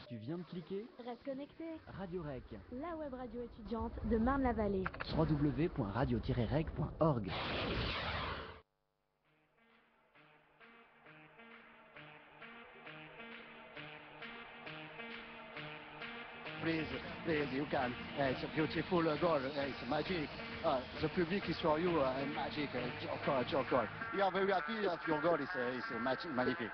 Tu viens de cliquer ? Reste connecté. Radio Rec. La web radio étudiante de Marne-la-Vallée. www.radio-rec.org. Please, you can. It's a beautiful goal. It's magic. The public is for you. Magic. Your goal. You are very happy of your goal. It's magnifique.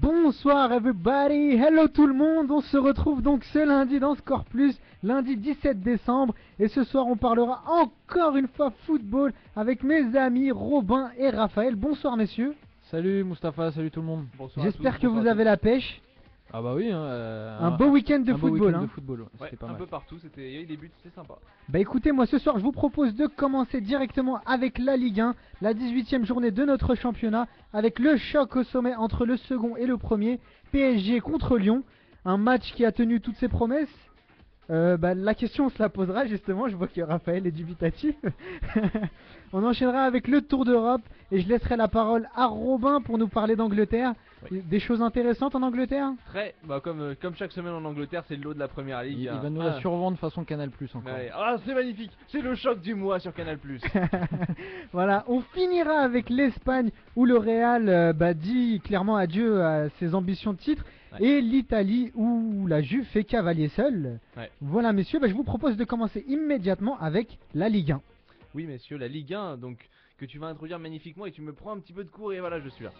Bonsoir everybody, hello tout le monde, on se retrouve donc ce lundi dans Score Plus, lundi 17 décembre, et ce soir on parlera encore une fois football avec mes amis Robin et Raphaël. Bonsoir messieurs. Salut Mustapha, salut tout le monde. Bonsoir. J'espère que vous avez la pêche. Ah bah oui, un beau week-end de football. Ouais, C'était pas mal. Un peu partout, il y a eu des buts, c'était sympa. Bah écoutez, moi ce soir je vous propose de commencer directement avec la Ligue 1, la 18e journée de notre championnat, avec le choc au sommet entre le second et le premier, PSG contre Lyon, un match qui a tenu toutes ses promesses. La question on se la posera justement, je vois que Raphaël est dubitatif. On enchaînera avec le Tour d'Europe et je laisserai la parole à Robin pour nous parler d'Angleterre. Oui. Des choses intéressantes en Angleterre ? Très, comme chaque semaine en Angleterre, c'est le lot de la première ligue. Il va nous la survendre façon Canal Plus encore. Ouais. Ah, c'est magnifique, c'est le choc du mois sur Canal Plus. Voilà, on finira avec l'Espagne où le Real dit clairement adieu à ses ambitions de titre. Ouais. Et l'Italie où la Juve fait cavalier seul. Ouais. Voilà messieurs, je vous propose de commencer immédiatement avec la Ligue 1. Oui messieurs, la Ligue 1 donc que tu vas introduire magnifiquement et tu me prends un petit peu de cours et voilà je suis là.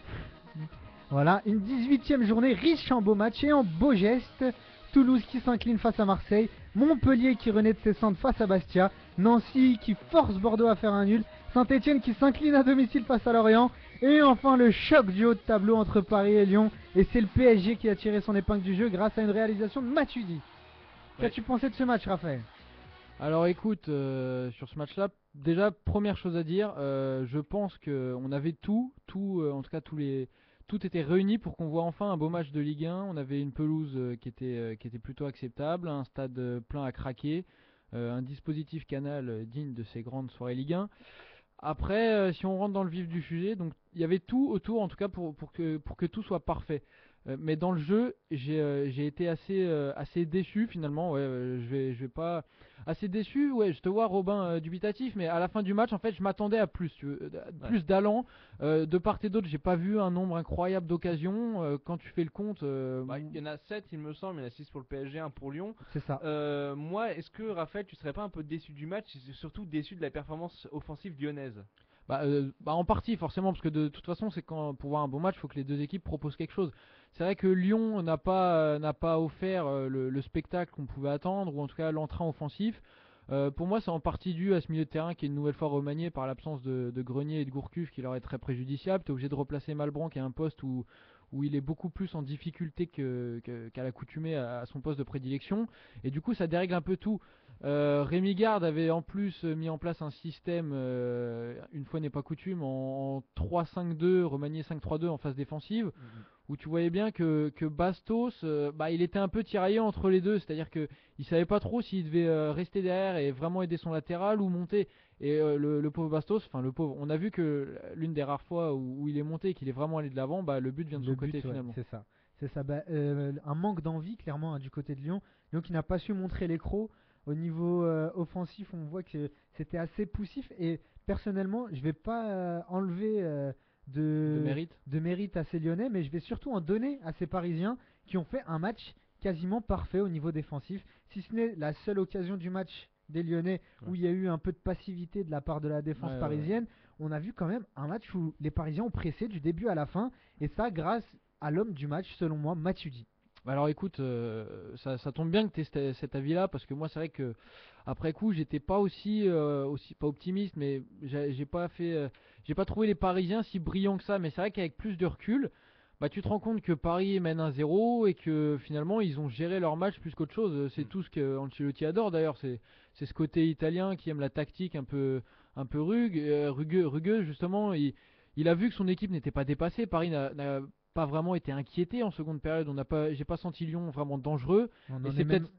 Voilà, une 18e journée riche en beaux matchs et en beaux gestes. Toulouse qui s'incline face à Marseille, Montpellier qui renaît de ses cendres face à Bastia, Nancy qui force Bordeaux à faire un nul, Saint-Etienne qui s'incline à domicile face à Lorient, et enfin le choc du haut de tableau entre Paris et Lyon, et c'est le PSG qui a tiré son épingle du jeu grâce à une réalisation de Matuidi. Qu'as-tu pensé de ce match, Raphaël ? Alors écoute, sur ce match-là, déjà première chose à dire, je pense qu'on avait tout était réuni pour qu'on voit enfin un beau match de Ligue 1. On avait une pelouse qui était plutôt acceptable, un stade plein à craquer, un dispositif Canal digne de ces grandes soirées Ligue 1. Après, si on rentre dans le vif du sujet, donc il y avait tout autour, en tout cas pour que tout soit parfait. Mais dans le jeu, j'ai été assez déçu finalement. Ouais, je vais pas assez déçu. Ouais, je te vois Robin dubitatif, mais à la fin du match, en fait, je m'attendais à plus, plus d'allant. De part et d'autre, j'ai pas vu un nombre incroyable d'occasions. Quand tu fais le compte, il y en a 7 il me semble, il y en a 6 pour le PSG, 1 pour Lyon. C'est ça. Moi, est-ce que Raphaël, tu serais pas un peu déçu du match et surtout déçu de la performance offensive lyonnaise? En partie forcément, parce que de toute façon c'est quand pour voir un bon match, il faut que les deux équipes proposent quelque chose. C'est vrai que Lyon n'a pas offert le spectacle qu'on pouvait attendre, ou en tout cas l'entrain offensif. Pour moi c'est en partie dû à ce milieu de terrain qui est une nouvelle fois remanié par l'absence de Grenier et de Gourcuff, qui leur est très préjudiciable. Tu es obligé de replacer Malbranc qui a un poste où il est beaucoup plus en difficulté qu'à l'accoutumée à son poste de prédilection, et du coup ça dérègle un peu tout. Rémi Garde avait en plus mis en place un système, une fois n'est pas coutume, en 3-5-2, remanié 5-3-2 en phase défensive, où tu voyais bien que Bastos, il était un peu tiraillé entre les deux, c'est-à-dire qu'il savait pas trop s'il devait rester derrière et vraiment aider son latéral ou monter. Et le pauvre Bastos, on a vu que l'une des rares fois où il est monté et qu'il est vraiment allé de l'avant, le but vient de son côté finalement. C'est ça. Un manque d'envie clairement du côté de Lyon. Lyon qui n'a pas su montrer les crocs. Au niveau offensif, on voit que c'était assez poussif, et personnellement, je vais pas enlever de mérite à ces Lyonnais, mais je vais surtout en donner à ces Parisiens qui ont fait un match quasiment parfait au niveau défensif, si ce n'est la seule occasion du match des Lyonnais où il y a eu un peu de passivité de la part de la défense parisienne. On a vu quand même un match où les Parisiens ont pressé du début à la fin, et ça grâce à l'homme du match, selon moi, Matuidi. Alors écoute, ça tombe bien que tu aies cet avis-là, parce que moi c'est vrai que après coup j'étais pas aussi pas optimiste, mais j'ai pas trouvé les Parisiens si brillants que ça. Mais c'est vrai qu'avec plus de recul, tu te rends compte que Paris mène 1-0 et que finalement ils ont géré leur match plus qu'autre chose. C'est tout ce que Ancelotti adore d'ailleurs, c'est ce côté italien qui aime la tactique un peu rugueux justement. Il a vu que son équipe n'était pas dépassée. Paris n'a pas vraiment été inquiété en seconde période. J'ai pas senti Lyon vraiment dangereux. Et c'est peut-être.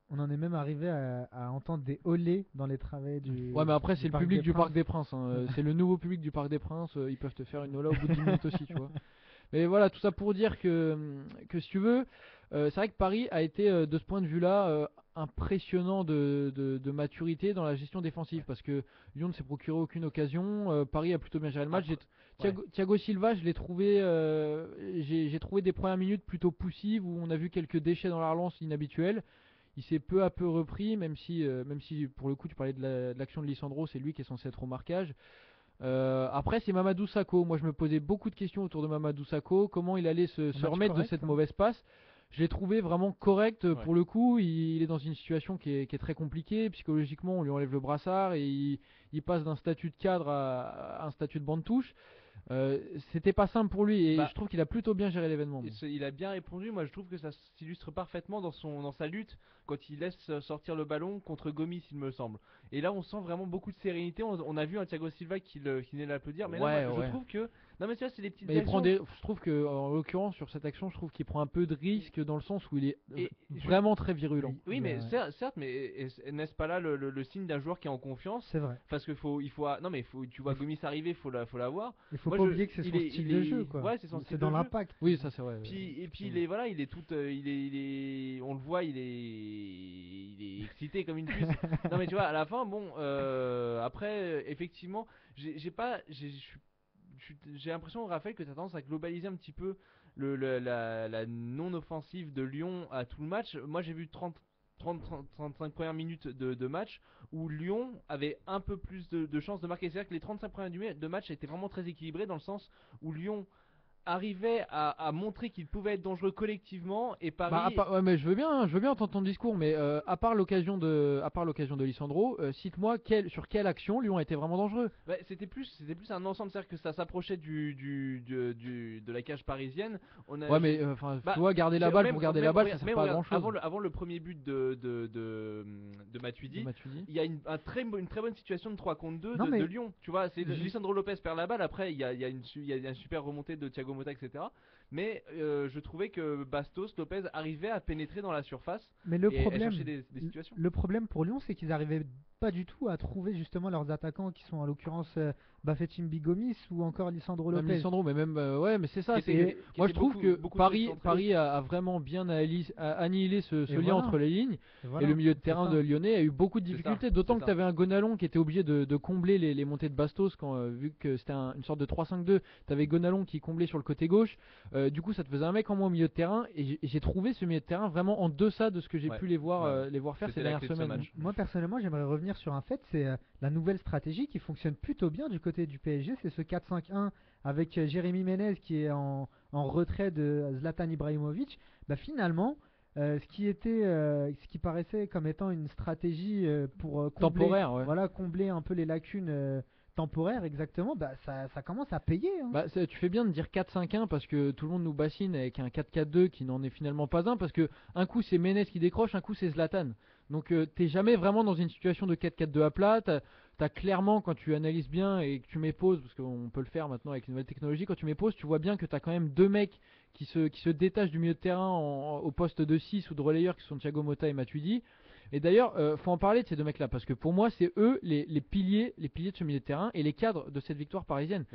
On en est même arrivé à entendre des olés dans les travées du. Ouais, mais après, c'est le Parc public des du Parc Princes. des Princes. C'est le nouveau public du Parc des Princes. Ils peuvent te faire une ola au bout de 10 minutes aussi, tu vois. Mais voilà, tout ça pour dire que si tu veux, c'est vrai que Paris a été de ce point de vue-là impressionnant de maturité dans la gestion défensive parce que Lyon ne s'est procuré aucune occasion. Paris a plutôt bien géré le match. Thiago Silva, je l'ai trouvé, j'ai trouvé des premières minutes plutôt poussives où on a vu quelques déchets dans la relance inhabituels. Il s'est peu à peu repris, même si pour le coup tu parlais de l'action de Lisandro, c'est lui qui est censé être au marquage. Après c'est Mamadou Sakho. Moi je me posais beaucoup de questions autour de Mamadou Sakho, comment il allait se remettre de cette mauvaise passe. Je l'ai trouvé vraiment correct pour le coup. Il est dans une situation qui est très compliquée. Psychologiquement, on lui enlève le brassard et il passe d'un statut de cadre à un statut de banc de touche. C'était pas simple pour lui et je trouve qu'il a plutôt bien géré l'événement. Il a bien répondu. Moi, je trouve que ça s'illustre parfaitement dans sa lutte quand il laisse sortir le ballon contre Gomis, il me semble. Et là, on sent vraiment beaucoup de sérénité. On a vu un Thiago Silva qui venait l'applaudir. Mais là, moi, je trouve que non, mais tu vois, c'est des petites actions. Je trouve que en l'occurrence sur cette action, je trouve qu'il prend un peu de risque dans le sens où il est vraiment très virulent. Oui, mais certes, mais n'est-ce pas là le signe d'un joueur qui est en confiance? C'est vrai. Parce que tu vois Gomis arriver, faut la voir. Il faut pas oublier que c'est son style de jeu, quoi. Ouais, c'est son style dans de jeu. l'impact. Oui, ça c'est vrai. Et puis on le voit, il est excité comme une puce. Non mais tu vois, à la fin, bon, après, effectivement, j'ai l'impression, Raphaël, que tu as tendance à globaliser un petit peu la non-offensive de Lyon à tout le match. Moi, j'ai vu 35 premières minutes de match où Lyon avait un peu plus de chances de marquer. C'est-à-dire que les 35 premières minutes de match étaient vraiment très équilibrés dans le sens où Lyon arrivait à montrer qu'il pouvait être dangereux collectivement et Paris. Ouais, mais je veux bien entendre ton discours, mais à part l'occasion de Lisandro, cite-moi sur quelle action Lyon a été vraiment dangereux. C'était plus un ensemble, c'est-à-dire que ça s'approchait de la cage parisienne. Ouais, mais tu vois, garder la balle pour garder la balle, ça sert pas à grand-chose. Avant le premier but de Matuidi, il y a une très bonne situation de 3 contre 2 de Lyon. Tu vois, c'est Lisandro Lopez perd la balle. Après, il y a une super remontée de Thiago Motta, etc. Mais je trouvais que Bastos, Lopez arrivaient à pénétrer dans la surface et chercher des situations. Le problème pour Lyon, c'est qu'ils n'arrivaient pas du tout à trouver justement leurs attaquants qui sont en l'occurrence Bafétim Bigomis ou encore Lisandro Lopez. Même Lisandro, mais même ouais, mais c'est ça. Moi je trouve que Paris a vraiment bien annihilé ce lien entre les lignes et le milieu de terrain de Lyonnais a eu beaucoup de difficultés. D'autant que tu avais un Gonalon qui était obligé de combler les montées de Bastos vu que c'était une sorte de 3-5-2. Tu avais Gonalon qui comblait sur le côté gauche. Du coup, ça te faisait un mec en moins au milieu de terrain et j'ai trouvé ce milieu de terrain vraiment en deçà de ce que j'ai pu les voir faire ces dernières semaines. Moi personnellement, j'aimerais revenir sur un fait, c'est la nouvelle stratégie qui fonctionne plutôt bien du côté du PSG, c'est ce 4-5-1 avec Jérémy Ménez qui est en retrait de Zlatan Ibrahimovic. Finalement, ce qui paraissait comme étant une stratégie pour combler un peu les lacunes temporaire exactement, ça commence à payer. Tu fais bien de dire 4-5-1 parce que tout le monde nous bassine avec un 4-4-2 qui n'en est finalement pas un, parce que un coup c'est Ménez qui décroche, un coup c'est Zlatan. Donc t'es jamais vraiment dans une situation de 4-4-2 à plat. T'as clairement, quand tu analyses bien et que tu mets pause, parce qu'on peut le faire maintenant avec les nouvelles technologies, quand tu mets pause, tu vois bien que t'as quand même deux mecs qui se détachent du milieu de terrain au poste de 6 ou de relayeur, qui sont Thiago Motta et Matuidi. Et d'ailleurs, faut en parler de ces deux mecs-là, parce que pour moi, c'est eux les piliers de ce milieu de terrain et les cadres de cette victoire parisienne.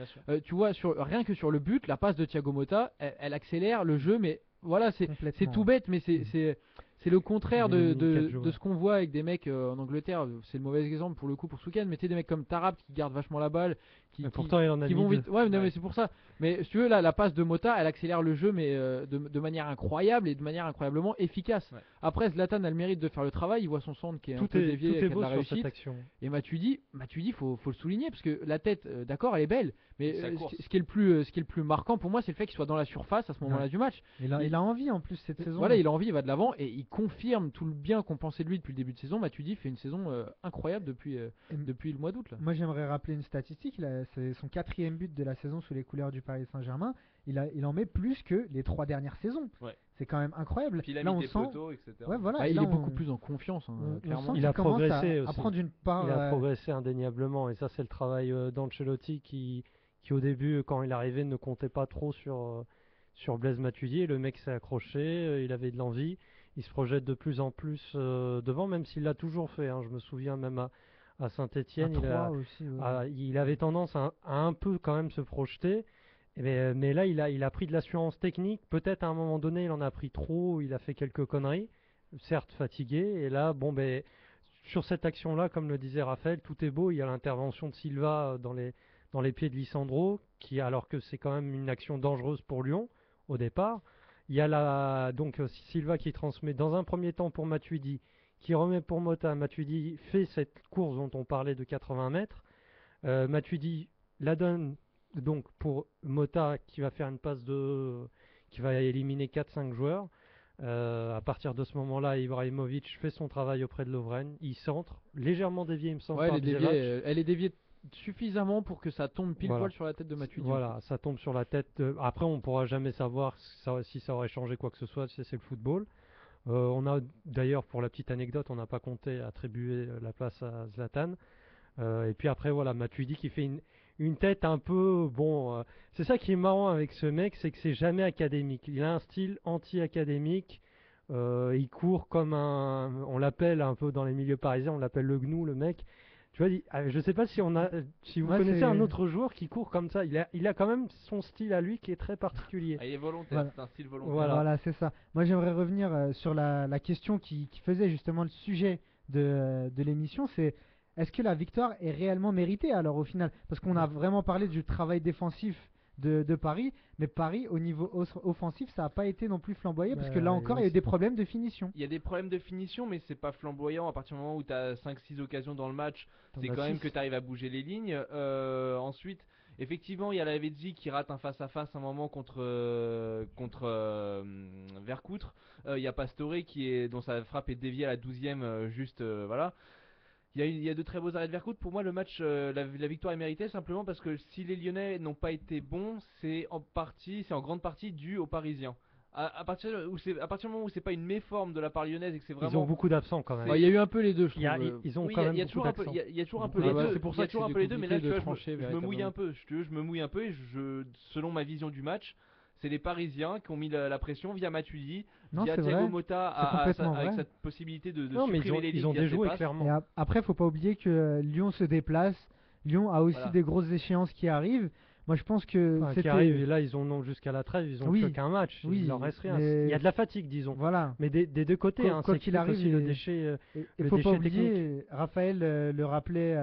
Tu vois, rien que sur le but, la passe de Thiago Motta, elle accélère le jeu, mais voilà, c'est tout bête, mais c'est le contraire de ce qu'on voit avec des mecs en Angleterre. C'est le mauvais exemple pour le coup pour Souken, mais tu sais, des mecs comme Tarab qui gardent vachement la balle, qui vont vite. Ouais, mais c'est pour ça. Mais si tu veux, là, la passe de Motta, elle accélère le jeu, mais de manière incroyable et de manière incroyablement efficace. Après, Zlatan a le mérite de faire le travail. Il voit son centre qui est un peu dévié, qui a de la réussite. Et Matuidi, faut le souligner parce que la tête, d'accord, elle est belle, mais ce qui est le plus marquant pour moi, c'est le fait qu'il soit dans la surface à ce moment-là du match. Il a envie en plus cette saison. Voilà, il a envie, il va de l'avant et il confirme tout le bien qu'on pensait de lui depuis le début de saison. Matuidi fait une saison incroyable depuis le mois d'août. Moi, j'aimerais rappeler une statistique. C'est son 4e but de la saison sous les couleurs du Paris Saint-Germain. Il en met plus que les 3 dernières saisons. C'est quand même incroyable. Puis il a mis des poteaux, etc. Il est beaucoup plus en confiance. Clairement. Il a progressé aussi. À prendre une part. Il a progressé indéniablement. Et ça, c'est le travail d'Ancelotti qui au début, quand il arrivait, ne comptait pas trop sur sur Blaise Matuidi. Le mec s'est accroché, il avait de l'envie. Il se projette de plus en plus devant, même s'il l'a toujours fait. Je me souviens même à Saint-Étienne, il avait tendance à un peu quand même se projeter. Mais là, il a pris de l'assurance technique. Peut-être à un moment donné, il en a pris trop. Il a fait quelques conneries, certes fatigué. Et là, sur cette action-là, comme le disait Raphaël, tout est beau. Il y a l'intervention de Silva dans les pieds de Lisandro, alors que c'est quand même une action dangereuse pour Lyon au départ. Il y a donc Silva qui transmet dans un premier temps pour Matuidi, qui remet pour Mota. Matuidi fait cette course dont on parlait de 80 mètres. Matuidi la donne donc pour Mota qui va faire une passe qui va éliminer 4-5 joueurs. À partir de ce moment-là, Ibrahimovic fait son travail auprès de Lovren. Il centre, légèrement dévié, il me semble. Ouais, elle est déviée suffisamment pour que ça tombe pile poil sur la tête de Matuidi. Voilà, ça tombe sur la tête. Après, on ne pourra jamais savoir si ça aurait changé quoi que ce soit, c'est le football. On a d'ailleurs, pour la petite anecdote, on n'a pas compté attribuer la place à Zlatan. Et puis après, voilà, Matuidi qui fait une tête un peu... c'est ça qui est marrant avec ce mec, c'est que c'est jamais académique. Il a un style anti-académique. Il court comme on l'appelle un peu dans les milieux parisiens, on l'appelle le gnou, le mec. Tu vois, je sais pas si vous connaissez un autre joueur qui court comme ça. Il a quand même son style à lui qui est très particulier. Il est volontaire, c'est un style volontaire. Voilà, c'est ça. Moi, j'aimerais revenir sur la question qui faisait justement le sujet de l'émission. C'est est-ce que la victoire est réellement méritée alors au final? Parce qu'on a vraiment parlé du travail défensif de Paris, mais Paris au niveau offensif ça n'a pas été non plus flamboyant parce que là encore il y a eu des problèmes de finition. Il y a des problèmes de finition, mais c'est pas flamboyant à partir du moment où tu as 5-6 occasions dans le match. C'est quand même que tu arrives à bouger les lignes. Ensuite, effectivement, il y a la Lavezzi qui rate un face-à-face un moment contre Vercoutre. Il y a Pastore dont sa frappe est déviée à la 12e, voilà. Il y a de très beaux arrêts de Vercoutre. Pour moi, le match, la victoire est méritée simplement parce que si les Lyonnais n'ont pas été bons, c'est en grande partie dû aux Parisiens. À partir du moment où c'est pas une méforme de la part lyonnaise et que c'est vraiment... Ils ont beaucoup d'absents quand même. Il y a eu un peu les deux, je trouve. Il y a toujours un peu les deux. C'est pour ça il y a toujours un peu les deux, mais là, je me mouille un peu. Je me mouille un peu et selon ma vision du match, c'est les Parisiens qui ont mis la pression via Matuidi, via Thiago Motta avec cette possibilité de supprimer les lignes. Ils ont déjoué clairement. Et après, faut pas oublier que Lyon se déplace. Lyon a aussi des grosses échéances qui arrivent. Moi, je pense que qui arrivent, et là, ils ont jusqu'à la trêve, ils ont que qu'un match. Il leur reste rien. Il y a de la fatigue, disons. Voilà. Mais des deux côtés, quoi qu'il arrive, aussi le déchet. Il faut pas oublier. Raphaël le rappelait.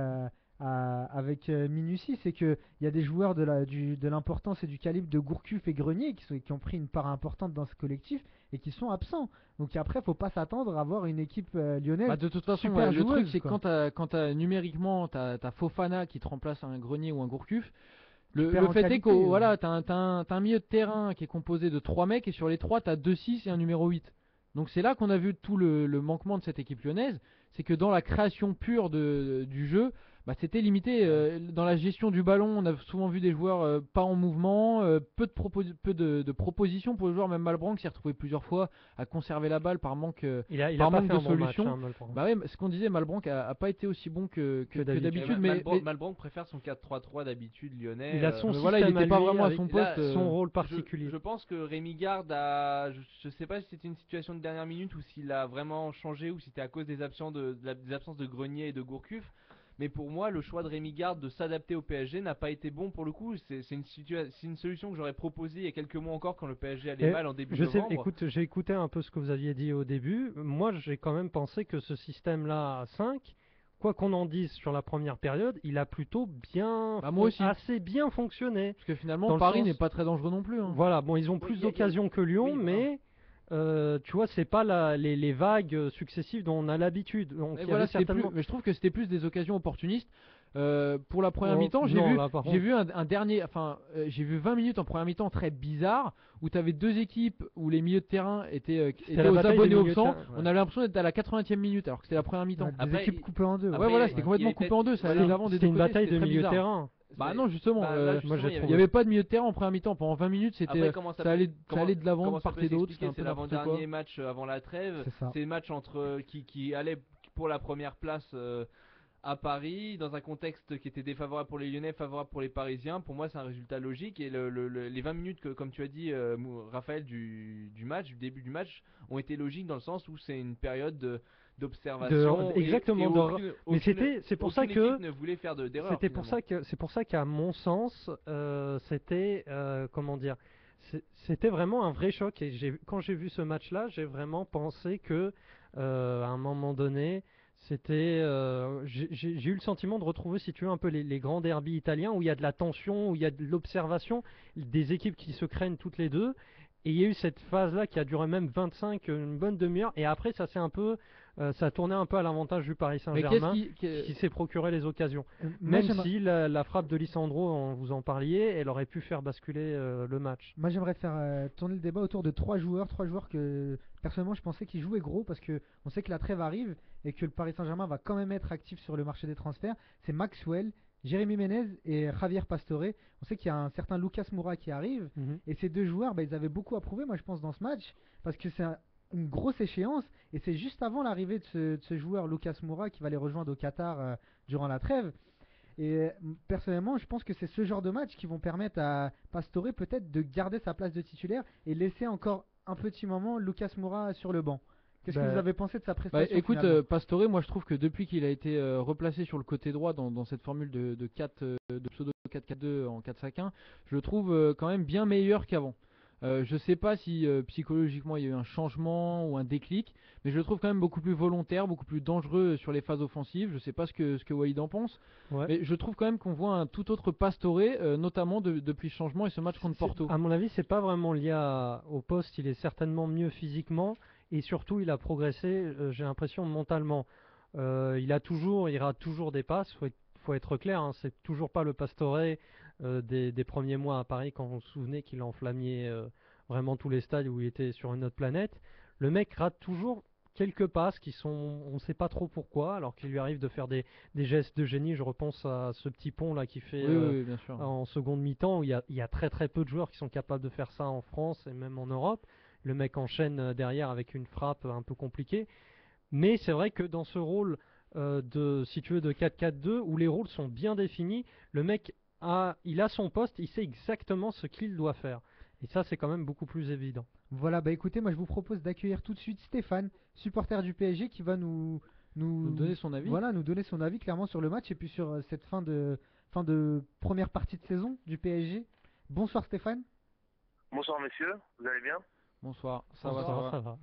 Avec minutie, c'est qu'il y a des joueurs de l'importance et du calibre de Gourcuff et Grenier qui ont pris une part importante dans ce collectif et qui sont absents. Donc après, faut pas s'attendre à avoir une équipe lyonnaise. De toute façon, super le joueuse, truc c'est que quand numériquement t'as Fofana qui te remplace un Grenier ou un Gourcuff. Le fait est que t'as un milieu de terrain qui est composé de 3 mecs et sur les 3 t'as 2-6 et un numéro 8. Donc c'est là qu'on a vu tout le manquement de cette équipe lyonnaise, c'est que dans la création pure du jeu, c'était limité. Dans la gestion du ballon, on a souvent vu des joueurs pas en mouvement, peu de propositions pour le joueur. Même Malbranck s'est retrouvé plusieurs fois à conserver la balle par manque de solutions. Ce qu'on disait, Malbranck a pas été aussi bon que d'habitude. Mais Malbranck préfère son 4-3-3 d'habitude lyonnais. Il a son il n'était pas vraiment à son poste. Son rôle particulier. Je pense que Rémi Garde je sais pas si c'était une situation de dernière minute ou s'il a vraiment changé ou si c'était à cause des absences de Grenier et de Gourcuff. Mais pour moi, le choix de Rémi Garde de s'adapter au PSG n'a pas été bon pour le coup. C'est une solution que j'aurais proposée il y a quelques mois encore quand le PSG allait mal en début novembre. J'ai écouté un peu ce que vous aviez dit au début. Moi, j'ai quand même pensé que ce système-là à 5, quoi qu'on en dise sur la première période, il a plutôt assez bien fonctionné. Parce que finalement, Paris n'est pas très dangereux non plus. Voilà, ils ont plus d'occasions que Lyon, mais... tu vois, c'est pas les vagues successives dont on a l'habitude. Mais je trouve que c'était plus des occasions opportunistes. Pour la première mi-temps, j'ai vu j'ai vu 20 minutes en première mi-temps très bizarre où tu avais deux équipes où les milieux de terrain étaient aux abonnés au sang. On avait l'impression d'être à la 80e minute alors que c'était la première mi-temps. Des équipes coupées en deux. C'était complètement coupé en deux. Ça allait l'avant des deux côtés. C'était une bataille de milieu de terrain. Non, justement, il n'y avait pas de milieu de terrain en première mi-temps. Pendant 20 minutes, ça allait de l'avant de part et d'autre. C'est l'avant-dernier match avant la trêve. C'est le match qui allait pour la première place à Paris, dans un contexte qui était défavorable pour les Lyonnais, favorable pour les Parisiens. Pour moi, c'est un résultat logique. Et les 20 minutes, comme tu as dit, Raphaël, du match, du début du match, ont été logiques dans le sens où c'est une période d'observation. Exactement. Mais c'est pour ça que ne voulait faire d'erreur. C'est pour ça qu'à mon sens, c'était comment dire, c'était vraiment un vrai choc. Et quand j'ai vu ce match-là, j'ai vraiment pensé que à un moment donné, c'était, j'ai eu le sentiment de retrouver, si tu veux, un peu les grands derbys italiens où il y a de la tension, où il y a de l'observation, des équipes qui se craignent toutes les deux. Et il y a eu cette phase-là qui a duré même 25, une bonne demi-heure. Et après, ça s'est un peu, ça a tourné un peu à l'avantage du Paris Saint-Germain, qui s'est procuré les occasions. Même si la frappe de Lisandro, vous en parliez, elle aurait pu faire basculer le match. Moi, j'aimerais faire tourner le débat autour de trois joueurs que personnellement je pensais qu'ils jouaient gros parce que on sait que la trêve arrive et que le Paris Saint-Germain va quand même être actif sur le marché des transferts. C'est Maxwell, Jérémy Ménez et Javier Pastore. On sait qu'il y a un certain Lucas Moura qui arrive. Et ces deux joueurs, ils avaient beaucoup à prouver, moi je pense, dans ce match, parce que c'est une grosse échéance, et c'est juste avant l'arrivée de ce joueur Lucas Moura qui va les rejoindre au Qatar durant la trêve. Et personnellement, je pense que c'est ce genre de match qui vont permettre à Pastore peut-être de garder sa place de titulaire et laisser encore un petit moment Lucas Moura sur le banc. Qu'est-ce que vous avez pensé de sa prestation? Écoute, Pastore, moi je trouve que depuis qu'il a été replacé sur le côté droit dans cette formule de pseudo 4-4-2 en 4-5-1, je le trouve quand même bien meilleur qu'avant. Je sais pas si psychologiquement il y a eu un changement ou un déclic, mais je le trouve quand même beaucoup plus volontaire, beaucoup plus dangereux sur les phases offensives. Je sais pas ce que Walid en pense, mais je trouve quand même qu'on voit un tout autre Pastore, notamment depuis le changement et ce match contre Porto. À mon avis, c'est pas vraiment lié au poste. Il est certainement mieux physiquement et surtout il a progressé. J'ai l'impression mentalement. Il ira toujours des passes. Faut être clair, hein, c'est toujours pas le Pastore des premiers mois à Paris, quand vous vous souvenez qu'il enflammait vraiment tous les stades où il était sur une autre planète. Le mec rate toujours quelques passes qui sont, on ne sait pas trop pourquoi, alors qu'il lui arrive de faire des gestes de génie. Je repense à ce petit pont là qu'il fait bien sûr, en seconde mi-temps, où il y a très très peu de joueurs qui sont capables de faire ça en France et même en Europe. Le mec enchaîne derrière avec une frappe un peu compliquée. Mais c'est vrai que dans ce rôle si tu veux, de 4-4-2, où les rôles sont bien définis, le mec il a son poste, il sait exactement ce qu'il doit faire. Et ça, c'est quand même beaucoup plus évident. Voilà, écoutez, moi je vous propose d'accueillir tout de suite Stéphane, supporter du PSG, qui va nous donner son avis. Voilà, nous donner son avis clairement sur le match et puis sur cette fin de première partie de saison du PSG. Bonsoir Stéphane. Bonsoir messieurs, vous allez bien? Bonsoir, ça va.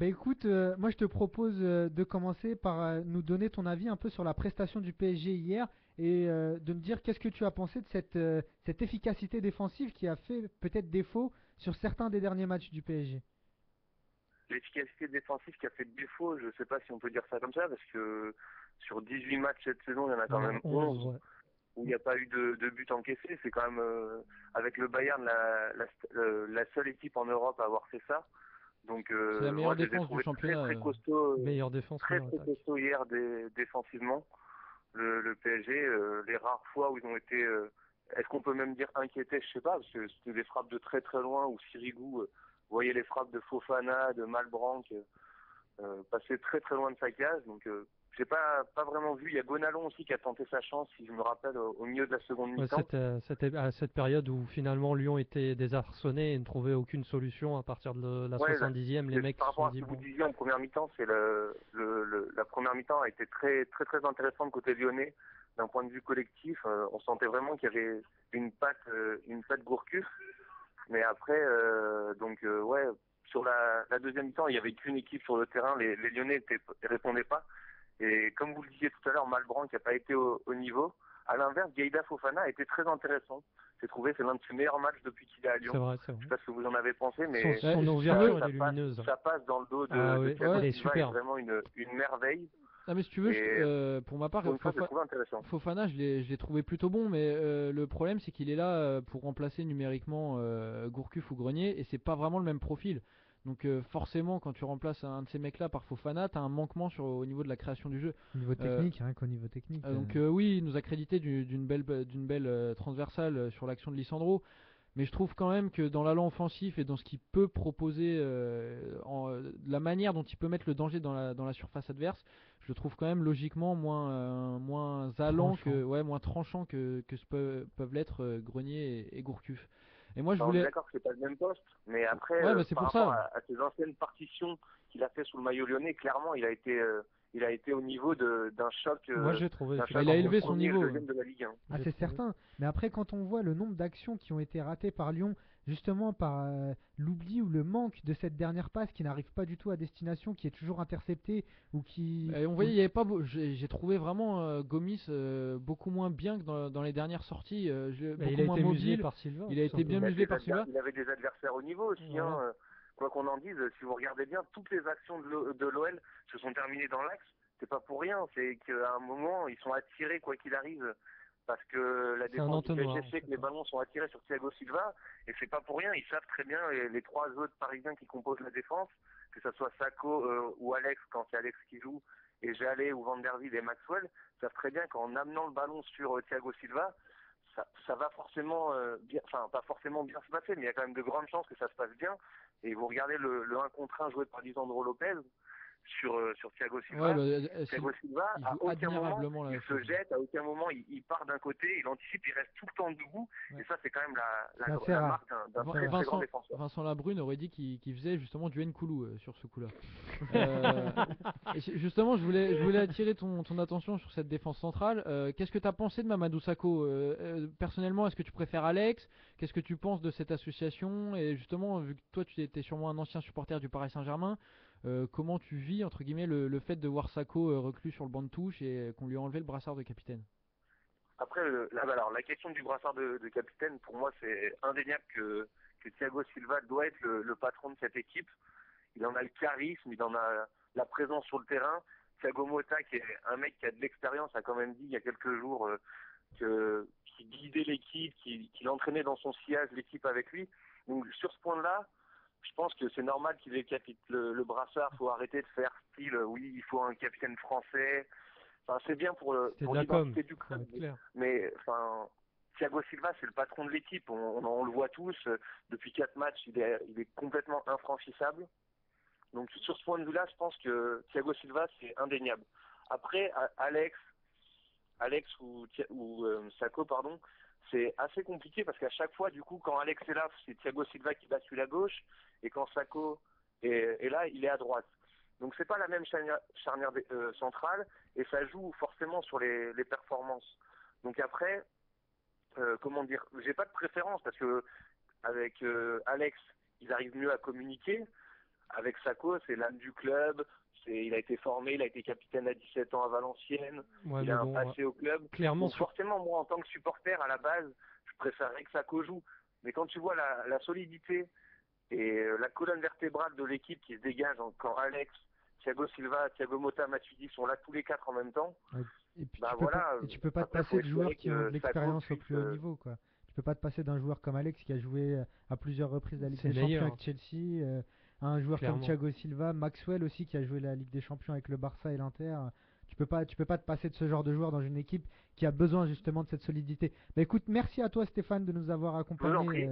Écoute, moi je te propose de commencer par nous donner ton avis un peu sur la prestation du PSG hier et de me dire qu'est-ce que tu as pensé de cette efficacité défensive qui a fait peut-être défaut sur certains des derniers matchs du PSG. L'efficacité défensive qui a fait défaut, je ne sais pas si on peut dire ça comme ça, parce que sur 18 matchs cette saison, il y en a quand même 11 où il n'y a pas eu de but encaissé. C'est quand même, avec le Bayern, la seule équipe en Europe à avoir fait ça. Donc, c'est la meilleure défense du championnat. Très costaud, meilleure défense très costaud hier défensivement. Le PSG, les rares fois où ils ont été, est-ce qu'on peut même dire inquiétés, je sais pas, parce que c'était des frappes de très très loin où Sirigu voyait les frappes de Fofana, de Malbranck passer très très loin de sa case. Donc j'ai pas vraiment vu. Il y a Gonalon aussi qui a tenté sa chance, si je me rappelle, au milieu de la seconde mi-temps. C'était à cette période où finalement Lyon était désarçonné et ne trouvait aucune solution à partir de la 70e. Les mecs par rapport à ce que vous disiez en première mi-temps, c'est la première mi-temps a été très très très intéressante côté lyonnais. D'un point de vue collectif, on sentait vraiment qu'il y avait une patte Gourcuff. Mais après, sur la deuxième mi-temps, il n'y avait qu'une équipe sur le terrain. Les Lyonnais ne répondaient pas. Et comme vous le disiez tout à l'heure, Malbranck n'a pas été au niveau. À l'inverse, Gaïda Fofana a été très intéressant. J'ai trouvé c'est l'un de ses meilleurs matchs depuis qu'il est à Lyon. C'est vrai. Je ne sais pas ce que vous en avez pensé, mais son ouverture est lumineuse. Ça passe dans le dos de elle est super. C'est vraiment une merveille. Ah mais si tu veux, pour ma part, Fofana, je l'ai trouvé plutôt bon, mais le problème c'est qu'il est là pour remplacer numériquement Gourcuff ou Grenier, et c'est pas vraiment le même profil. Donc forcément, quand tu remplaces un de ces mecs-là par Fofana, t'as un manquement au niveau de la création du jeu. Au niveau technique, rien qu'au niveau technique. Donc oui, il nous a crédité d'une belle transversale sur l'action de Lisandro. Mais je trouve quand même que dans l'allant offensif et dans ce qu'il peut proposer, la manière dont il peut mettre le danger dans la surface adverse, je le trouve quand même logiquement moins allant moins tranchant que peuvent l'être Grenier et Gourcuff. Et moi, On est d'accord que c'est pas le même poste, mais après, par rapport à ses anciennes partitions qu'il a fait sous le maillot lyonnais, clairement, il a été au niveau d'un choc. Moi, j'ai trouvé. Il a élevé son niveau. De la Ligue 1. Ah, c'est certain. Mais après, quand on voit le nombre d'actions qui ont été ratées par Lyon, justement par l'oubli ou le manque de cette dernière passe qui n'arrive pas du tout à destination, qui est toujours interceptée ou qui. On voyait, il y avait pas. J'ai trouvé vraiment Gomis beaucoup moins bien que dans les dernières sorties. Il a été muselé par Silva. Il a été bien muselé par Silva. Il avait des adversaires au niveau aussi. Voilà. Quoi qu'on en dise, si vous regardez bien, toutes les actions de l'OL se sont terminées dans l'axe. C'est pas pour rien. C'est qu'à un moment, ils sont attirés quoi qu'il arrive. Parce que la défense du PSG sait que les ballons sont attirés sur Thiago Silva, et c'est pas pour rien, ils savent très bien, les trois autres Parisiens qui composent la défense, que ce soit Sakho ou Alex, quand c'est Alex qui joue, et Jallet ou Van der Wiel et Maxwell, savent très bien qu'en amenant le ballon sur Thiago Silva, ça va forcément pas forcément bien se passer, mais il y a quand même de grandes chances que ça se passe bien. Et vous regardez le 1 contre 1 joué par Lisandro Lopez, sur Thiago Silva. Thiago Silva, à aucun moment il se jette, à aucun moment il part d'un côté, il anticipe, il reste tout le temps debout. Et ça, c'est quand même la marque d'un très grand défenseur. Vincent Labrune aurait dit qu'il faisait justement du Nkoulou sur ce coup-là. Justement, je voulais attirer ton attention sur cette défense centrale. Qu'est-ce que tu as pensé de Mamadou Sakho personnellement, est-ce que tu préfères Alex? Qu'est-ce que tu penses de cette association? Et justement, vu que toi tu étais sûrement un ancien supporter du Paris Saint-Germain, comment tu vis entre guillemets le fait de voir Sakho reclus sur le banc de touche et qu'on lui a enlevé le brassard de capitaine? Après, la question du brassard de capitaine, pour moi, c'est indéniable que Thiago Silva doit être le patron de cette équipe. Il en a le charisme, il en a la présence sur le terrain. Thiago Motta, qui est un mec qui a de l'expérience, a quand même dit il y a quelques jours qu'il guidait l'équipe, qu'il entraînait dans son sillage l'équipe avec lui. Donc sur ce point-là, je pense que c'est normal qu'il ait le brassard. Il faut arrêter de faire style, oui, il faut un capitaine français. Enfin, c'est bien pour l'identité du club. Mais enfin, Thiago Silva, c'est le patron de l'équipe. On le voit tous. Depuis 4 matchs, il est complètement infranchissable. Donc sur ce point de vue-là, je pense que Thiago Silva, c'est indéniable. Après, Alex ou Sakho, pardon, c'est assez compliqué parce qu'à chaque fois, du coup, quand Alex est là, c'est Thiago Silva qui bascule à gauche, et quand Sakho est là, il est à droite. Donc c'est pas la même charnière centrale, et ça joue forcément sur les performances. Donc après, comment dire, j'ai pas de préférence parce que avec Alex, ils arrivent mieux à communiquer. Avec Sakho, c'est l'âme du club. Il a été formé, il a été capitaine à 17 ans à Valenciennes, il a un passé au club. Clairement, donc forcément, moi, en tant que supporter, à la base, je préférerais que Sakho joue. Mais quand tu vois la solidité et la colonne vertébrale de l'équipe qui se dégage quand Alex, Thiago Silva, Thiago Motta, Matuidi sont là tous les 4 en même temps, et puis tu peux pas te passer de joueurs qui ont de l'expérience au plus haut niveau, quoi. Tu peux pas te passer d'un joueur comme Alex qui a joué à plusieurs reprises la Ligue des Champions avec Chelsea, un joueur comme Thiago Silva, Maxwell aussi qui a joué la Ligue des Champions avec le Barça et l'Inter. Tu peux pas te passer de ce genre de joueur dans une équipe qui a besoin justement de cette solidité. Bah écoute, merci à toi Stéphane de nous avoir accompagnés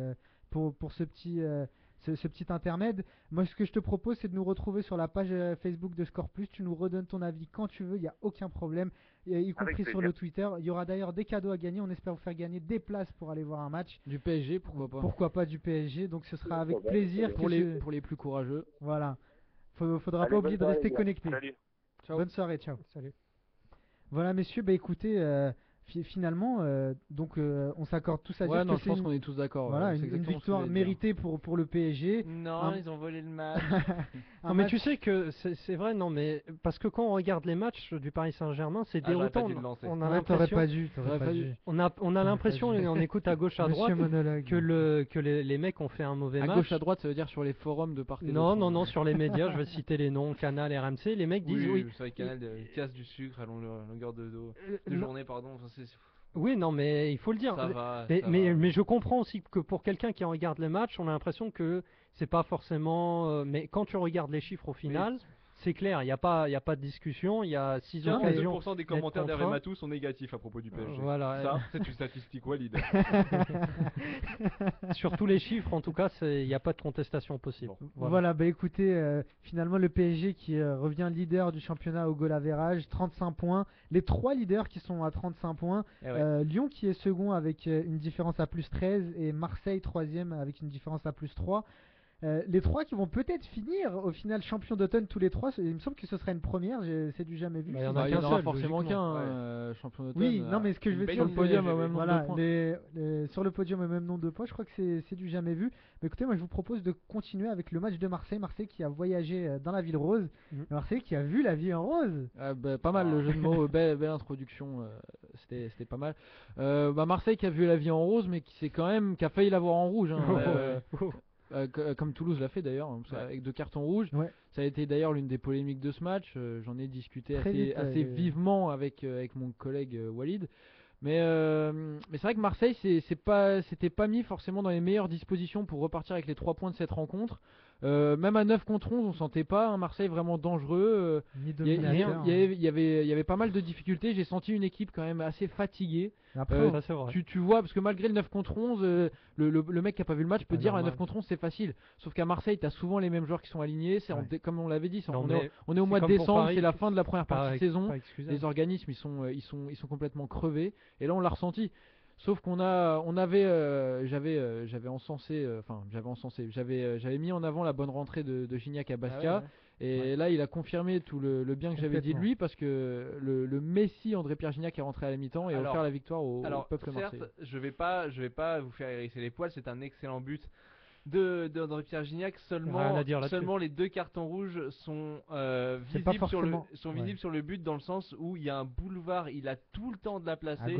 pour ce petit intermède. Moi, ce que je te propose, c'est de nous retrouver sur la page Facebook de Score Plus. Tu nous redonnes ton avis quand tu veux, il n'y a aucun problème, y compris sur le Twitter. Il y aura d'ailleurs des cadeaux à gagner. On espère vous faire gagner des places pour aller voir un match. Du PSG, pourquoi pas. Pourquoi pas du PSG. Donc ce sera avec plaisir. Pour les plus courageux. Voilà. Faudra pas oublier de rester connecté. Salut. Ciao. Bonne soirée, ciao. Salut. Voilà, messieurs, bah écoutez, finalement, on s'accorde tous à dire que je pense qu'on est tous d'accord. Voilà, une victoire méritée pour le PSG. Non, ils ont volé le match. Non, mais tu sais que c'est vrai, non, mais parce que quand on regarde les matchs du Paris Saint-Germain, c'est déroutant. On a l'impression. On a l'impression, et on écoute à gauche à droite, que les mecs ont fait un mauvais match. À gauche à droite, ça veut dire sur les forums de part et d'autre. Non, sur les médias, je vais citer les noms, Canal, RMC, les mecs disent oui. C'est vrai, Canal casse du sucre à longueur de journée, pardon. Oui, non, mais il faut le dire. Mais je comprends aussi que pour quelqu'un qui regarde les matchs, on a l'impression que c'est pas forcément. Mais quand tu regardes les chiffres au final, c'est clair, il n'y a pas de discussion, il y a 6 occasions. 2% des commentaires d'Hervé Matou sont négatifs à propos du PSG. Voilà. Ça, c'est une statistique Walid. Sur tous les chiffres, en tout cas, il n'y a pas de contestation possible. Voilà, bah écoutez, finalement le PSG qui revient leader du championnat au goal average, 35 points. Les 3 leaders qui sont à 35 points. Lyon qui est second avec une différence à plus 13 et Marseille 3ème avec une différence à plus 3. Les 3 qui vont peut-être finir au final champion d'automne tous les 3, il me semble que ce serait une première, c'est du jamais vu. Il y en aura forcément qu'un champion d'automne. Oui, non mais ce que je veux dire, sur le podium au même nombre de points. Sur le podium au même nombre de points, je crois que c'est du jamais vu. Mais écoutez, moi je vous propose de continuer avec le match de Marseille qui a voyagé dans la ville rose, Marseille qui a vu la vie en rose. Pas mal le jeu de mots, belle introduction, c'était pas mal. Marseille qui a vu la vie en rose, mais qui a failli l'avoir en rouge. Comme Toulouse l'a fait d'ailleurs, avec 2 cartons rouges. Ça a été d'ailleurs l'une des polémiques de ce match. J'en ai discuté assez vivement avec mon collègue Walid. Mais c'est vrai que Marseille s'était pas mis forcément dans les meilleures dispositions pour repartir avec les 3 points de cette rencontre. Même à 9 contre 11, on sentait pas un Marseille vraiment dangereux. Il y avait pas mal de difficultés. J'ai senti une équipe quand même assez fatiguée. Après, tu vois, parce que malgré le 9 contre 11, le mec qui a pas vu le match peut dire à 9 contre 11 c'est facile. Sauf qu'à Marseille, tu as souvent les mêmes joueurs qui sont alignés. Comme on l'avait dit, on est au mois de décembre, c'est la fin de la première partie de saison. Les organismes ils sont complètement crevés. Et là on l'a ressenti. Sauf j'avais mis en avant la bonne rentrée de Gignac à Bastia. Là, il a confirmé tout le bien que j'avais dit de lui, parce que le Messi André-Pierre Gignac est rentré à la mi-temps et a offert la victoire au peuple marseillais. Certes, je vais pas vous faire hérisser les poils, c'est un excellent but d'André-Pierre Gignac. Seulement les 2 cartons rouges sont visibles sur le but, dans le sens où il y a un boulevard, il a tout le temps de la placer.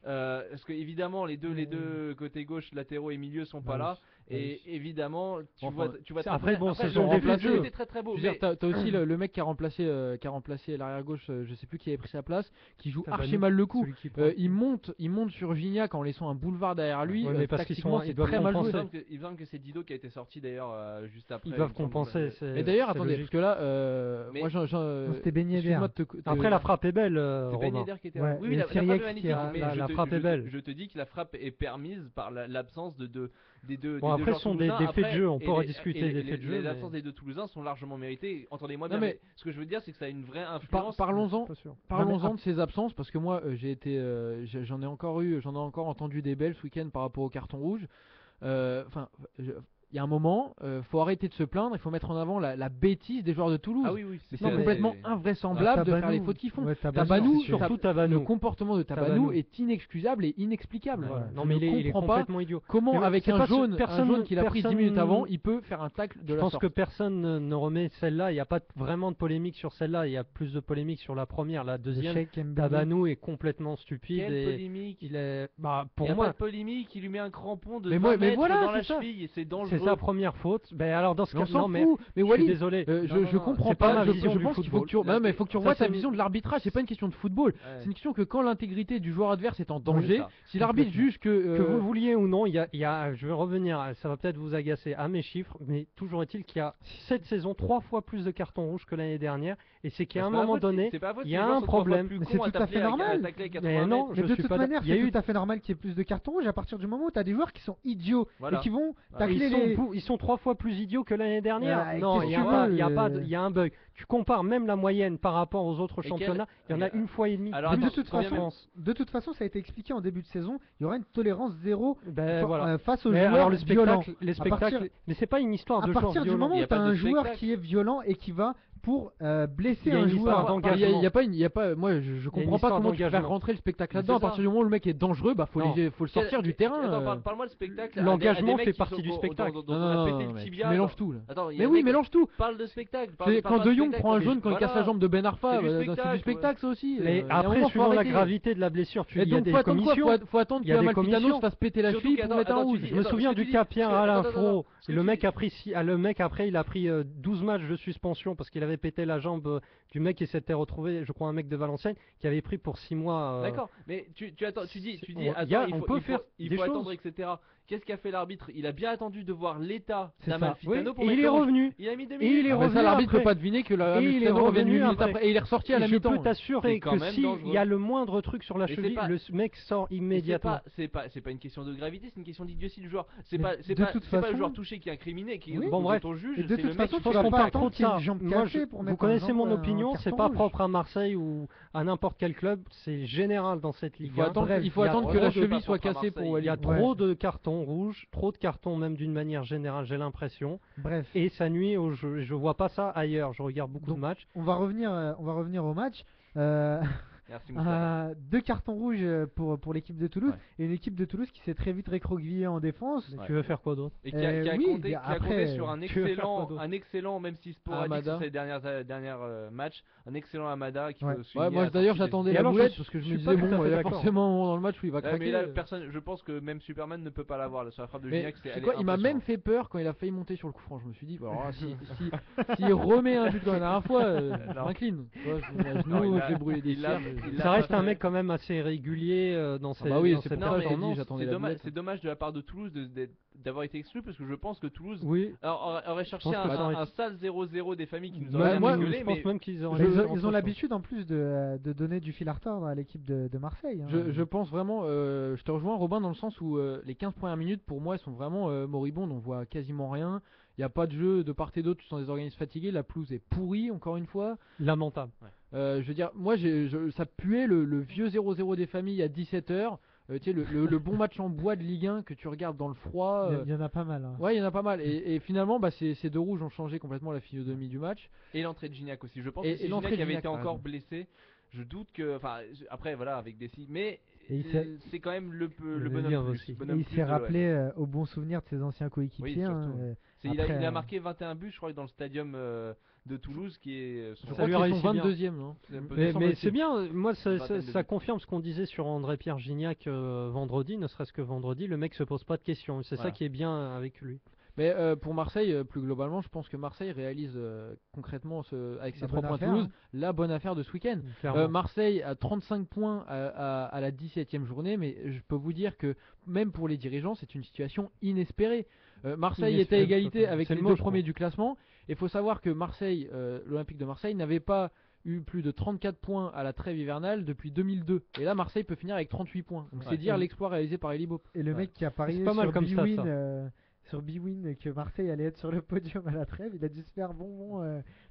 Parce que évidemment les deux côtés gauche, latéraux et milieu sont pas là. Et évidemment, tu vois. Après, c'est son remplacé. C'était très beau. T'as aussi le mec qui a remplacé l'arrière gauche, je sais plus qui avait pris sa place, qui joue archi mal le coup. Il monte sur Gignac en laissant un boulevard derrière lui. Mais parce qu'ils sont très mal joué. Il me semble que c'est Dido qui a été sorti d'ailleurs juste après. Ils doivent compenser. Et d'ailleurs, attendez, parce que là, moi c'était Ben Yedder. Après, la frappe est belle. C'est Ben Yedder qui était là. Oui, la frappe est magnifique. La frappe est belle. Je te dis que la frappe est permise par l'absence des deux. Après, ce sont des faits de jeu, on pourra discuter des faits de jeu. Les absences des 2 Toulousains sont largement méritées, entendez-moi bien. Mais ce que je veux dire, c'est que ça a une vraie influence. Parlons-en de ces absences, parce que moi, j'en ai encore entendu des belles ce week-end par rapport au carton rouge. Il y a un moment, faut arrêter de se plaindre, il faut mettre en avant la bêtise des joueurs de Toulouse. C'est complètement invraisemblable de faire les fautes qu'ils font. Tabanou, surtout le comportement de Tabanou est inexcusable et inexplicable. Non, mais il est complètement idiot. Comment, avec un jaune qu'il a pris 10 minutes avant, il peut faire un tacle de la sorte. Je pense que personne ne remet celle-là. Il n'y a pas vraiment de polémique sur celle-là. Il y a plus de polémique sur la première. La deuxième, Tabanou est complètement stupide. Quelle polémique? Il est, pour moi, il n'y a pas de polémique. Il lui met un crampon de 20 mètres dans la cheville et c'est dangereux. C'est sa première faute. Alors dans ce cas, non, mais Walid, désolé. Je comprends pas. Je pense qu'il faut que tu revoies ta vision de l'arbitrage. C'est pas une question de football. C'est une question que quand l'intégrité du joueur adverse est en danger, si l'arbitre juge que vous le vouliez ou non, je vais revenir. Ça va peut-être vous agacer à mes chiffres, mais toujours est-il qu'il y a cette saison 3 fois plus de cartons rouges que l'année dernière, et c'est qu'à un moment donné, il y a un problème. C'est tout à fait normal. Mais non, de toute manière, c'est tout à fait normal qu'il y ait plus de cartons rouges à partir du moment où tu as des joueurs qui sont idiots et qui vont tacler les. Ils sont 3 fois plus idiots que l'année dernière. Non, il y a un bug. Tu compares même la moyenne par rapport aux autres championnats, il y en a une fois et demie. Alors, de toute façon, ça a été expliqué en début de saison, il y aura une tolérance zéro face aux joueurs violents. Les spectacles, mais c'est pas une histoire de joueurs violents. À partir du moment où tu as un joueur qui est violent et qui va pour blesser un joueur. Moi, je comprends pas comment tu peux faire rentrer le spectacle là-dedans. À partir du moment où le mec est dangereux, faut le sortir du terrain. Parle-moi de spectacle. L'engagement fait partie du spectacle. Tu mélanges tout. Mais oui, mélange tout. Parle de spectacle. Quand De Jong prend un jaune quand il casse la jambe de Ben Arfa, c'est du spectacle ça aussi. Mais après, suivant la gravité de la blessure, il y a des commissions. Faut attendre que Amalfitano se fasse péter la cheville pour mettre un rouge. Je me souviens du cas Pierre Alain Fro. Le mec après, il a pris 12 matchs de suspension parce qu'il avait pété la jambe du mec qui s'était retrouvé, je crois un mec de Valenciennes, qui avait pris pour 6 mois. D'accord, mais tu dis, on peut faire il faut attendre, etc. Qu'est-ce qu'a fait l'arbitre? Il a bien attendu de voir l'état C'est d'Amalfitano pour et mettre il est le rouge. revenu. Il a mis 2 Et minutes. il est Ah bah ça, revenu l'arbitre peut après. pas deviner que Et il est Amalfitano revienne revenu 8 minutes après. après. Et il est ressorti à la Je mi-temps. peux t'assurer C'est quand que même si dangereux. il y a le moindre truc sur la Mais c'est cheville, pas- le mec sort Mais immédiatement. c'est pas une question de gravité, c'est une question d'idiotie du joueur. C'est Mais pas de toute le façon- joueur touché qui est incriminé, qui Oui. Bon, dont bref. on juge, Et de c'est toute le mec façon, qui tu fait vas le pas tacle. attendre qu'il y ait une ça. jambe Moi, cassée pour vous mettre connaissez mon un opinion, c'est carton pas rouge. propre à Marseille ou à n'importe quel club, c'est général dans cette Il ligue. faut attendre, Bref, il faut il y a attendre que trop la de- cheville soit pas cassée Marseille. pour Il y a Walid. Ouais. trop de cartons rouges, trop de cartons même d'une manière générale, j'ai l'impression. Bref. Et ça nuit au jeu. Je vois pas ça ailleurs. Je regarde beaucoup Donc, de matchs. On va revenir au match. Euh, Merci Moustapha. 2 cartons rouges pour l'équipe de Toulouse Ouais. et une équipe de Toulouse qui s'est très vite récroquevillée en défense. Tu veux faire quoi d'autre? Et qui a oui, compté, qui a après, compté sur un tu veux faire quoi d'autre excellent, même si sporadique Amada. sur ces dernières matchs, un excellent Amada qui Ouais. faut souligner. Ouais, moi à la d'ailleurs sortie des- j'attendais Et la alors, boulette je parce que je suis me pas disais tout à bon, fait il y a d'accord. forcément un moment dans le match où il va Ouais, craquer. mais là, je pense que même Superman ne peut pas l'avoir sur la frappe de Mais Gignac. tu sais quoi, il m'a même fait peur quand il a failli monter sur le coup franc. Je me suis dit, bah, alors là, s'il remet un but comme la dernière fois, je Non. m'incline. Tu vois, je mets à Non, genoux, il a- je vais brûler des il l'a- cires. il l'a Ça reste pas un fait. mec quand même assez régulier dans Ah bah oui, dans c'est cette pour ça que je t'ai dit, performance. j'attendais la boulette. C'est dommage de la part de Toulouse d'avoir été exclu parce que je pense que Toulouse Oui. aurait cherché pense que ça aurait un sale 0-0 des familles qui nous Bah, auraient moi, engueulé, je pense mais même qu'ils auraient. Mais dû ils faire ont autre chose. l'habitude en plus de donner du fil à retordre à l'équipe de Marseille. hein. Je pense vraiment, je te rejoins Robin dans le sens où les 15 premières minutes pour moi elles sont vraiment moribondes, on voit quasiment rien, il n'y a pas de jeu de part et d'autre, tu sens des organismes fatigués, la pelouse est pourrie encore une fois. Lamentable. Je veux dire, moi ça puait le vieux 0-0 des familles à 17h, tu sais, le bon match en bois de Ligue 1 que tu regardes dans le froid. Il y en a pas mal. hein. Ouais, il y en a pas mal. Et finalement, bah, ces 2 rouges ont changé complètement la physionomie du match. et l'entrée de Gignac aussi. Je pense Et que si l'entrée Gignac de avait Gignac, été t'as encore raison. blessé, je doute que, enfin, après voilà avec des signes, mais Et il s'est- c'est quand même le Le bonhomme lien plus, aussi. Et bonhomme il plus s'est de l'OM. rappelé au bon souvenir de ses anciens coéquipiers. Oui, hein, surtout. Il après, a marqué 21 buts, je crois, dans le stadium de Toulouse, qui est son Je Ça crois lui qu'ils réussit sont bien. 22e. Non c'est un peu- Mais semble-t-il. c'est bien, moi Une vingtaine de ça buts. confirme ce qu'on disait sur André-Pierre Gignac vendredi, ne serait-ce que vendredi, le mec se pose pas de questions, c'est ça Voilà. qui est bien avec lui. Mais pour Marseille, plus globalement, je pense que Marseille réalise concrètement avec ses La 3 bonne points affaire, Toulouse hein. la bonne affaire de ce week-end. Clairement. Marseille a 35 points à la 17e journée, mais je peux vous dire que même pour les dirigeants, c'est une situation inespérée. Marseille était à Inespérée, égalité totalement. avec C'est les le mot, deux je crois. premiers du classement. Il faut savoir que Marseille, l'Olympique de Marseille, n'avait pas eu plus de 34 points à la trêve hivernale depuis 2002. Et là, Marseille peut finir avec 38 points. Donc Ouais. c'est dire l'exploit réalisé par Eli Bopp. Et le Ouais. mec qui a parié pas mal sur comme ça, Bwin, ça. sur Bwin que Marseille allait être sur le podium à la trêve, il a dû se faire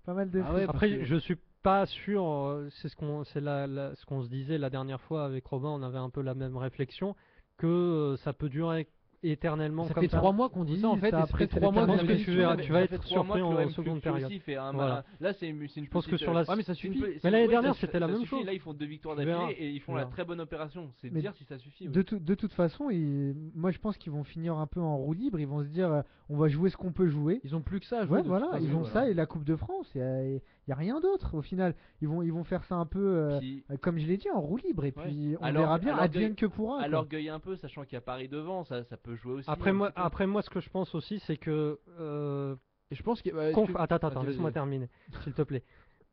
pas mal de Ah fric. ouais, Après, parce que- je suis pas sûr, c'est ce qu'on se disait la dernière fois avec Robin, on avait un peu la même réflexion, que ça peut durer éternellement Ça comme fait ça. 3 mois qu'on dit ça en Oui, fait, ça, et après, ça fait c'est 3 mois les qu'on Je pense avait que dit tu verras, ça. tu vas Ça être fait 3 mois surpris que en l'OM seconde aussi période. fait un Voilà. malin. Là, c'est une Je pense que petite, sur la Ouais, mais ça suffit. Mais l'année oui, dernière, ça- c'était la ça même suffit. chose. Là, ils font 2 victoires Tu verras. d'affilée et ils font Tu la verras. très bonne opération. C'est Mais dire si ça suffit. De toute façon, moi je pense qu'ils vont finir un peu en roue libre. Ils vont se dire on va jouer ce qu'on peut jouer. Ils ont plus que ça à jouer. Ouais, de voilà, toute ils façon, ont voilà. ça et la Coupe de France. Il y a rien d'autre au final. Ils vont faire ça un peu, Puis, comme je l'ai dit, en roue libre. Et Ouais. puis on Alors- verra bien, alors advienne que pourra. à quoi. l'orgueil un peu, sachant qu'il y a Paris devant, ça peut jouer aussi. Après un moi, petit peu. après moi, ce que je pense aussi, c'est que Et je pense que. Attends, Vas-y, laisse-moi vas-y. terminer, s'il te plaît.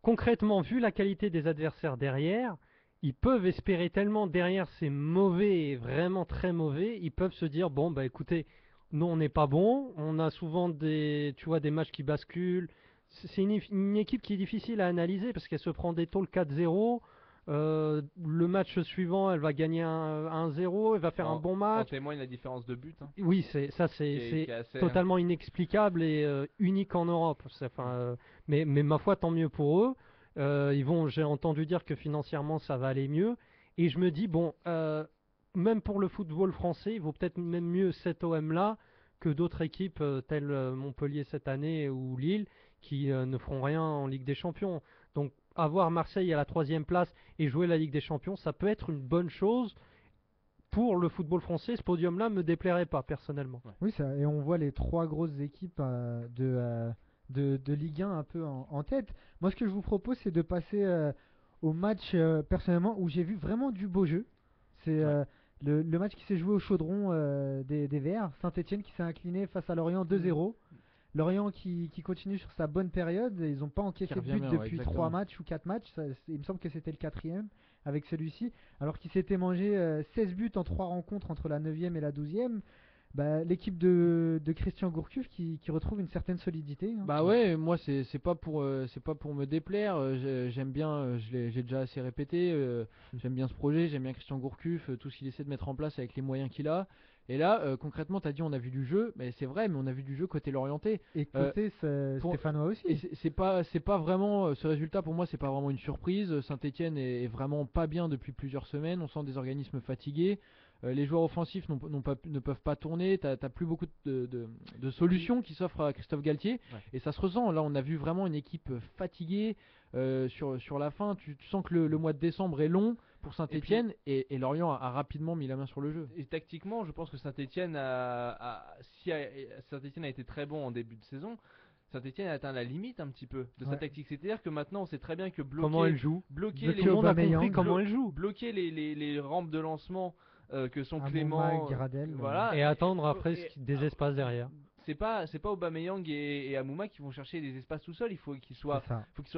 Concrètement, vu la qualité des adversaires derrière, ils peuvent espérer tellement derrière c'est mauvais, vraiment très mauvais, ils peuvent se dire bon bah écoutez, nous on n'est pas bon, on a souvent des matchs qui basculent. C'est une équipe qui est difficile à analyser parce qu'elle se prend des taux le 4-0. Le match suivant, elle va gagner un 1-0, elle va faire un bon En match. témoigne la différence de but. Hein, Oui, c'est qui est assez- totalement inexplicable et unique en Europe. Mais ma foi, tant mieux pour eux. J'ai entendu dire que financièrement ça va aller mieux. Et je me dis, bon, même pour le football français, il vaut peut-être même mieux cet OM là que d'autres équipes telles Montpellier cette année ou Lille qui ne feront rien en Ligue des Champions. Donc avoir Marseille à la 3e place et jouer la Ligue des Champions, ça peut être une bonne chose. Pour le football français, ce podium-là me déplairait pas personnellement. Oui, ça, et on voit les 3 grosses équipes de Ligue 1 un peu en tête. Moi, ce que je vous propose, c'est de passer au match personnellement où j'ai vu vraiment du beau jeu. C'est le match qui s'est joué au Chaudron des Verts, Saint-Etienne qui s'est incliné face à Lorient 2-0. Lorient qui continue sur sa bonne période, ils n'ont pas encaissé de revient but bien, ouais, depuis exactement. 3 matchs ou 4 matchs, il me semble que c'était le 4e avec celui-ci, alors qu'il s'était mangé 16 buts en 3 rencontres entre la 9e et la 12e. l'équipe de Christian Gourcuff qui retrouve une certaine solidité. Hein. Bah ouais, moi c'est pas pour me déplaire. J'aime bien, j'ai déjà assez répété. J'aime bien ce projet, j'aime bien Christian Gourcuff, tout ce qu'il essaie de mettre en place avec les moyens qu'il a. Et là, concrètement, t'as dit on a vu du jeu, mais c'est vrai, mais on a vu du jeu côté Lorientais. Et côté Stéphanois aussi. Et c'est pas vraiment ce résultat pour moi, c'est pas vraiment une surprise. Saint-Etienne est vraiment pas bien depuis plusieurs semaines. On sent des organismes fatigués. Les joueurs offensifs ne peuvent pas tourner. T'as plus beaucoup de solutions qui s'offrent à Christophe Galtier. Ouais. Et ça se ressent. Là, on a vu vraiment une équipe fatiguée sur la fin. Tu sens que le mois de décembre est long pour Saint-Etienne et Lorient a rapidement mis la main sur le jeu. Et tactiquement, je pense que Saint-Etienne Saint-Etienne a été très bon en début de saison. Saint-Etienne a atteint la limite un petit peu de sa tactique. C'est-à-dire que maintenant on sait très bien que comment elle joue, bloquer les rampes de lancement que sont Clément, Gradel, voilà, et attendre après des espaces derrière. C'est pas Aubameyang et Amouma qui vont chercher des espaces tout seuls. Il faut qu'ils soient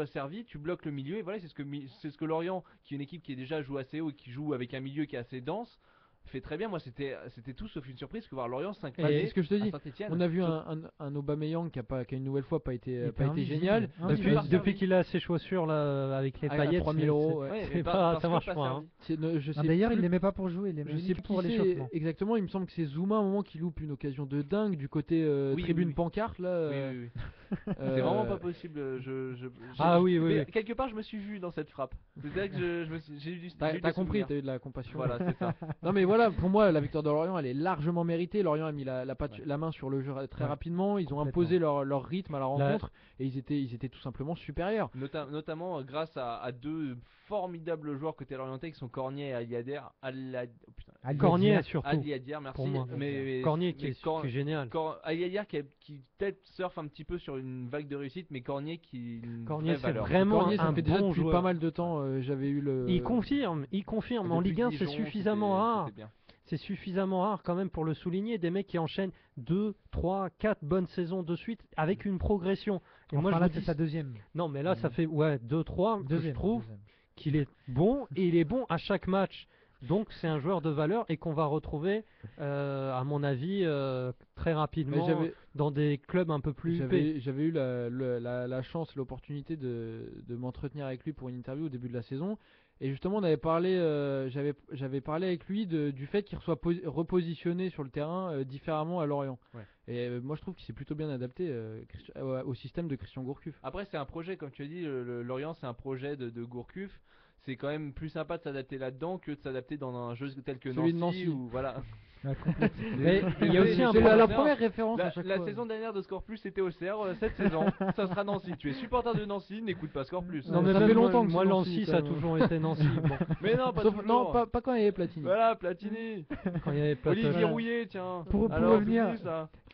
servis. Tu bloques le milieu et voilà, c'est ce que Lorient, qui est une équipe qui déjà joue assez haut et qui joue avec un milieu qui est assez dense, fait très bien. Moi c'était tout sauf une surprise que voir Lorient s'incliner. C'est ce que je te dis. On a vu un Aubameyang qui a une nouvelle fois pas été génial. Depuis qu'il a ses chaussures là avec les paillettes, 3000 €. Ça marche pas. D'ailleurs, il les met pas pour jouer, il les met pour l'échauffement. Exactement, il me semble que c'est Zouma à un moment qui loupe une occasion de dingue du côté tribune pancarte là. Oui. C'est vraiment pas possible. Oui. Quelque part, je me suis vu dans cette frappe. C'est-à-dire que j'ai eu T'as compris, t'as eu de la compassion. Voilà, c'est ça. Non mais voilà, pour moi, la victoire de Lorient, elle est largement méritée. Lorient a mis la main sur le jeu très rapidement. Ils ont imposé leur rythme à la rencontre et ils étaient tout simplement supérieurs. Notamment grâce à deux formidables joueurs côté Lorientais qui sont Cornier et Aliader. Cornier surtout. Aliader, merci. Pour moi. Cornier qui est génial. Aliader qui peut-être surfe un petit peu sur une vague de réussite, mais Cornier qui Cornier c'est vraiment Cornier, ça un fait déjà bon depuis joueur. pas mal de temps. J'avais eu le. Il confirme. En Ligue 1, c'est suffisamment rare. C'est suffisamment rare quand même pour le souligner. Des mecs qui enchaînent 2, 3, 4 bonnes saisons de suite avec une progression. Et moi, là, c'est sa deuxième. Non, mais là, ça fait 2, 3 que je trouve qu'il est bon et il est bon à chaque match. Donc c'est un joueur de valeur et qu'on va retrouver, à mon avis, très rapidement dans des clubs un peu plus huppés. J'avais eu la chance, l'opportunité de m'entretenir avec lui pour une interview au début de la saison. Et justement, on avait parlé, j'avais parlé avec lui du fait qu'il soit repositionné sur le terrain différemment à Lorient. Ouais. Et moi, je trouve qu'il s'est plutôt bien adapté au système de Christian Gourcuff. Après, c'est un projet, comme tu as dit, Lorient, c'est un projet de Gourcuff. C'est quand même plus sympa de s'adapter là-dedans que de s'adapter dans un jeu tel que Nancy ou voilà. Mais il y a aussi la première référence à chaque fois. La saison dernière de Score Plus c'était Auxerre, cette saison ça sera Nancy. Tu es supporter de Nancy, n'écoute pas Score Plus. Non mais ça fait longtemps que moi Nancy ça a toujours été Nancy. Bon. Mais non, pas toujours. Non, pas quand il y avait Platini. Voilà, Platini. Quand il y avait Platini. Olivier Rouillet, tiens. Pour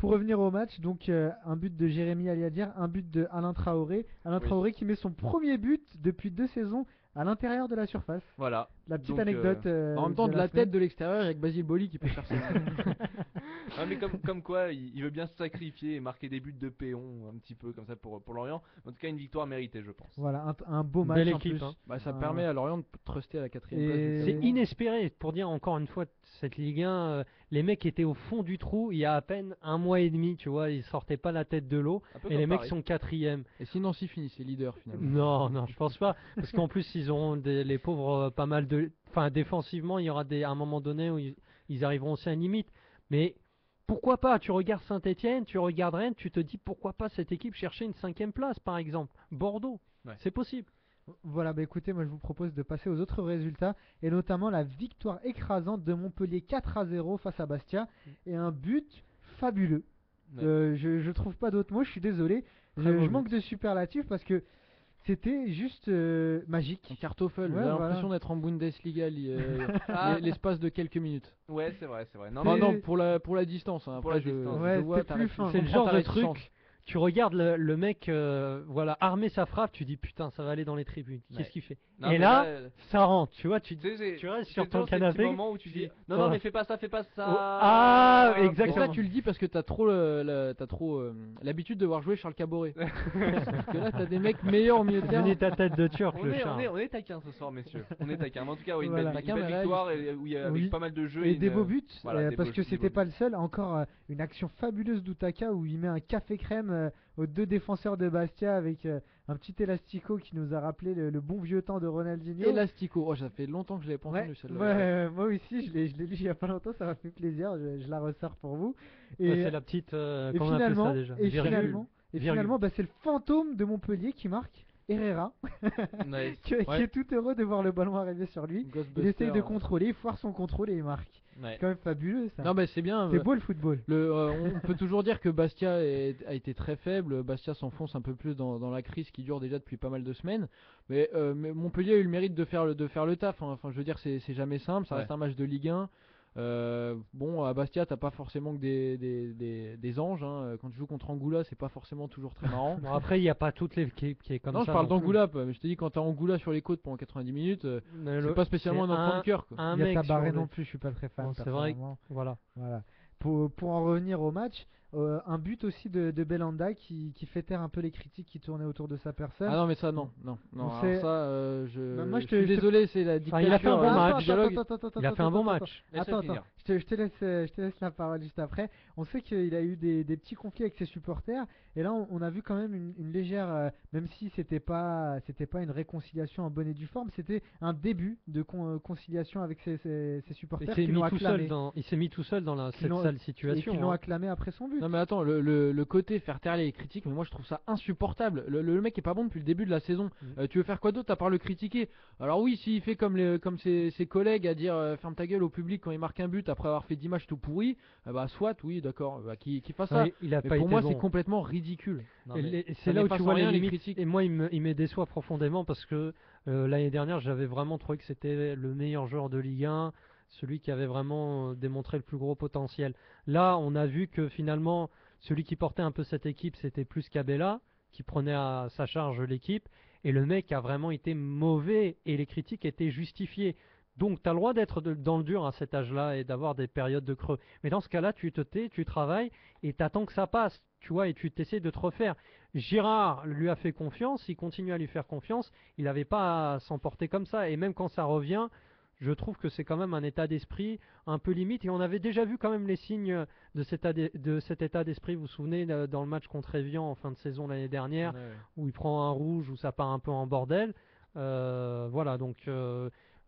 revenir au match, donc un but de Jérémy Aliadir, un but de Alain Traoré. Alain Traoré qui met son premier but depuis 2 saisons à l'intérieur de la surface. Voilà. La petite anecdote. En même temps, de la tête de l'extérieur avec Basile Boli qui peut faire ça. Ah, mais comme quoi, il veut bien se sacrifier et marquer des buts de péon un petit peu comme ça pour Lorient. En tout cas, une victoire méritée, je pense. Voilà, un beau match. Belle en équipe. plus. Ça permet à Lorient de truster à la 4e place. C'est inespéré pour dire encore une fois cette Ligue 1. Les mecs étaient au fond du trou il y a à peine 1 mois et demi, tu vois, ils sortaient pas la tête de l'eau et les mecs sont 4e. Et sinon, s'ils finissent leader finalement. Non, je pense pas, parce qu'en plus ils auront les pauvres pas mal de, enfin défensivement il y aura un moment donné où ils arriveront aussi à une limite. Mais pourquoi pas? Tu regardes Saint-Etienne, tu regardes Rennes, tu te dis pourquoi pas cette équipe chercher une 5e place par exemple. Bordeaux, c'est possible. Voilà, écoutez, moi je vous propose de passer aux autres résultats et notamment la victoire écrasante de Montpellier 4-0 face à Bastia et un but fabuleux. Je trouve pas d'autres mots, je suis désolé. Je manque de superlatifs parce que c'était juste magique. Un cartoffel, j'ai l'impression d'être en Bundesliga l'espace de quelques minutes. Ouais, c'est vrai. Non, pour la distance. Hein. Après, pour la distance. je vois plus fin. C'est le genre de truc. tu regardes le mec voilà, armer sa frappe, tu dis putain, ça va aller dans les tribunes. Qu'est-ce qu'il fait? Non, et là, ça rentre, tu vois, tu restes sur ton canapé. Moment où tu dis non, mais fais pas ça. Ah, exactement. Et ça, tu le dis parce que t'as trop l'habitude de voir jouer Charles Caboret. Parce que là, t'as des mecs meilleurs au milieu de terrain. Donnez ta tête de turc, on le est, Charles. on est taquin ce soir, messieurs. On est taquin. Mais en tout cas, une Voilà. belle victoire où il y a avec pas mal de jeux. Et des beaux buts, voilà, parce que c'était pas le seul. Encore une action fabuleuse d'Utaka où il met un café crème aux deux défenseurs de Bastia avec un petit élastico qui nous a rappelé le bon vieux temps de Ronaldinho. Élastico, oh, ça fait longtemps que je l'avais pas entendu celle-là. Ouais, moi aussi, je l'ai lu il y a pas longtemps, ça m'a fait plaisir, je la ressors pour vous. Et c'est la petite. et Comment on appelle ça déjà? Finalement, c'est le fantôme de Montpellier qui marque. Herrera, qui est tout heureux de voir le ballon arriver sur lui. Il essaye de contrôler, il foire son contrôle et il marque. C'est quand même fabuleux ça. Non, mais c'est bien. C'est beau le football. On peut toujours dire que Bastia a été très faible. Bastia s'enfonce un peu plus dans la crise qui dure déjà depuis pas mal de semaines. Mais Montpellier a eu le mérite de faire le taf. Hein. Enfin, je veux dire, c'est jamais simple. Ça reste un match de Ligue 1. Bon, à Bastia, t'as pas forcément que des anges. Hein. Quand tu joues contre Angoula, c'est pas forcément toujours très marrant. Bon, après, il n'y a pas toute l'équipe qui est comme ça. Non, je parle d'Angoula, mais je te dis, quand t'as Angoula sur les côtes pendant 90 minutes, c'est pas spécialement un enfant de cœur. Il y a Tabaré non plus, je suis pas très fan. C'est vrai. Voilà. Pour en revenir au match, un but aussi de Belhanda qui fait taire un peu les critiques qui tournaient autour de sa personne. Ah non, mais ça, non. Moi, je suis désolé, c'est la dictature. Il a fait un bon match. Il a fait un bon match. Attends. Je te laisse la parole juste après. On sait qu'il a eu des petits conflits avec ses supporters. Et là, on a vu quand même une légère, même si c'était pas une réconciliation en bonne et due forme, c'était un début de conciliation avec ses supporters qui l'ont acclamé. Il s'est mis tout seul dans cette sale situation. Et qui l'ont acclamé après son but. Non mais attends, le côté faire taire les critiques, mais moi je trouve ça insupportable. Le mec est pas bon depuis le début de la saison. Tu veux faire quoi d'autre à part le critiquer? Alors oui, s'il fait comme ses collègues à dire ferme ta gueule au public quand il marque un but après avoir fait 10 matchs tout pourris, bah soit, oui d'accord, qu'il fasse ça. Mais pour moi c'est complètement ridicule. C'est là où tu vois les limites. Et moi il me déçoit profondément parce que l'année dernière j'avais vraiment trouvé que c'était le meilleur joueur de Ligue 1, celui qui avait vraiment démontré le plus gros potentiel. Là on a vu que finalement celui qui portait un peu cette équipe c'était plus Cabella, qui prenait à sa charge l'équipe, et le mec a vraiment été mauvais et les critiques étaient justifiées. Donc tu as le droit d'être dans le dur à cet âge-là et d'avoir des périodes de creux. Mais dans ce cas-là, tu te tais, tu travailles et tu attends que ça passe, tu vois, et tu t'essaies de te refaire. Girard lui a fait confiance, il continue à lui faire confiance, il n'avait pas à s'emporter comme ça. Et même quand ça revient, je trouve que c'est quand même un état d'esprit un peu limite. Et on avait déjà vu quand même les signes de cet état d'esprit. Vous vous souvenez dans le match contre Evian en fin de saison l'année dernière, où il prend un rouge, où ça part un peu en bordel. Voilà, donc...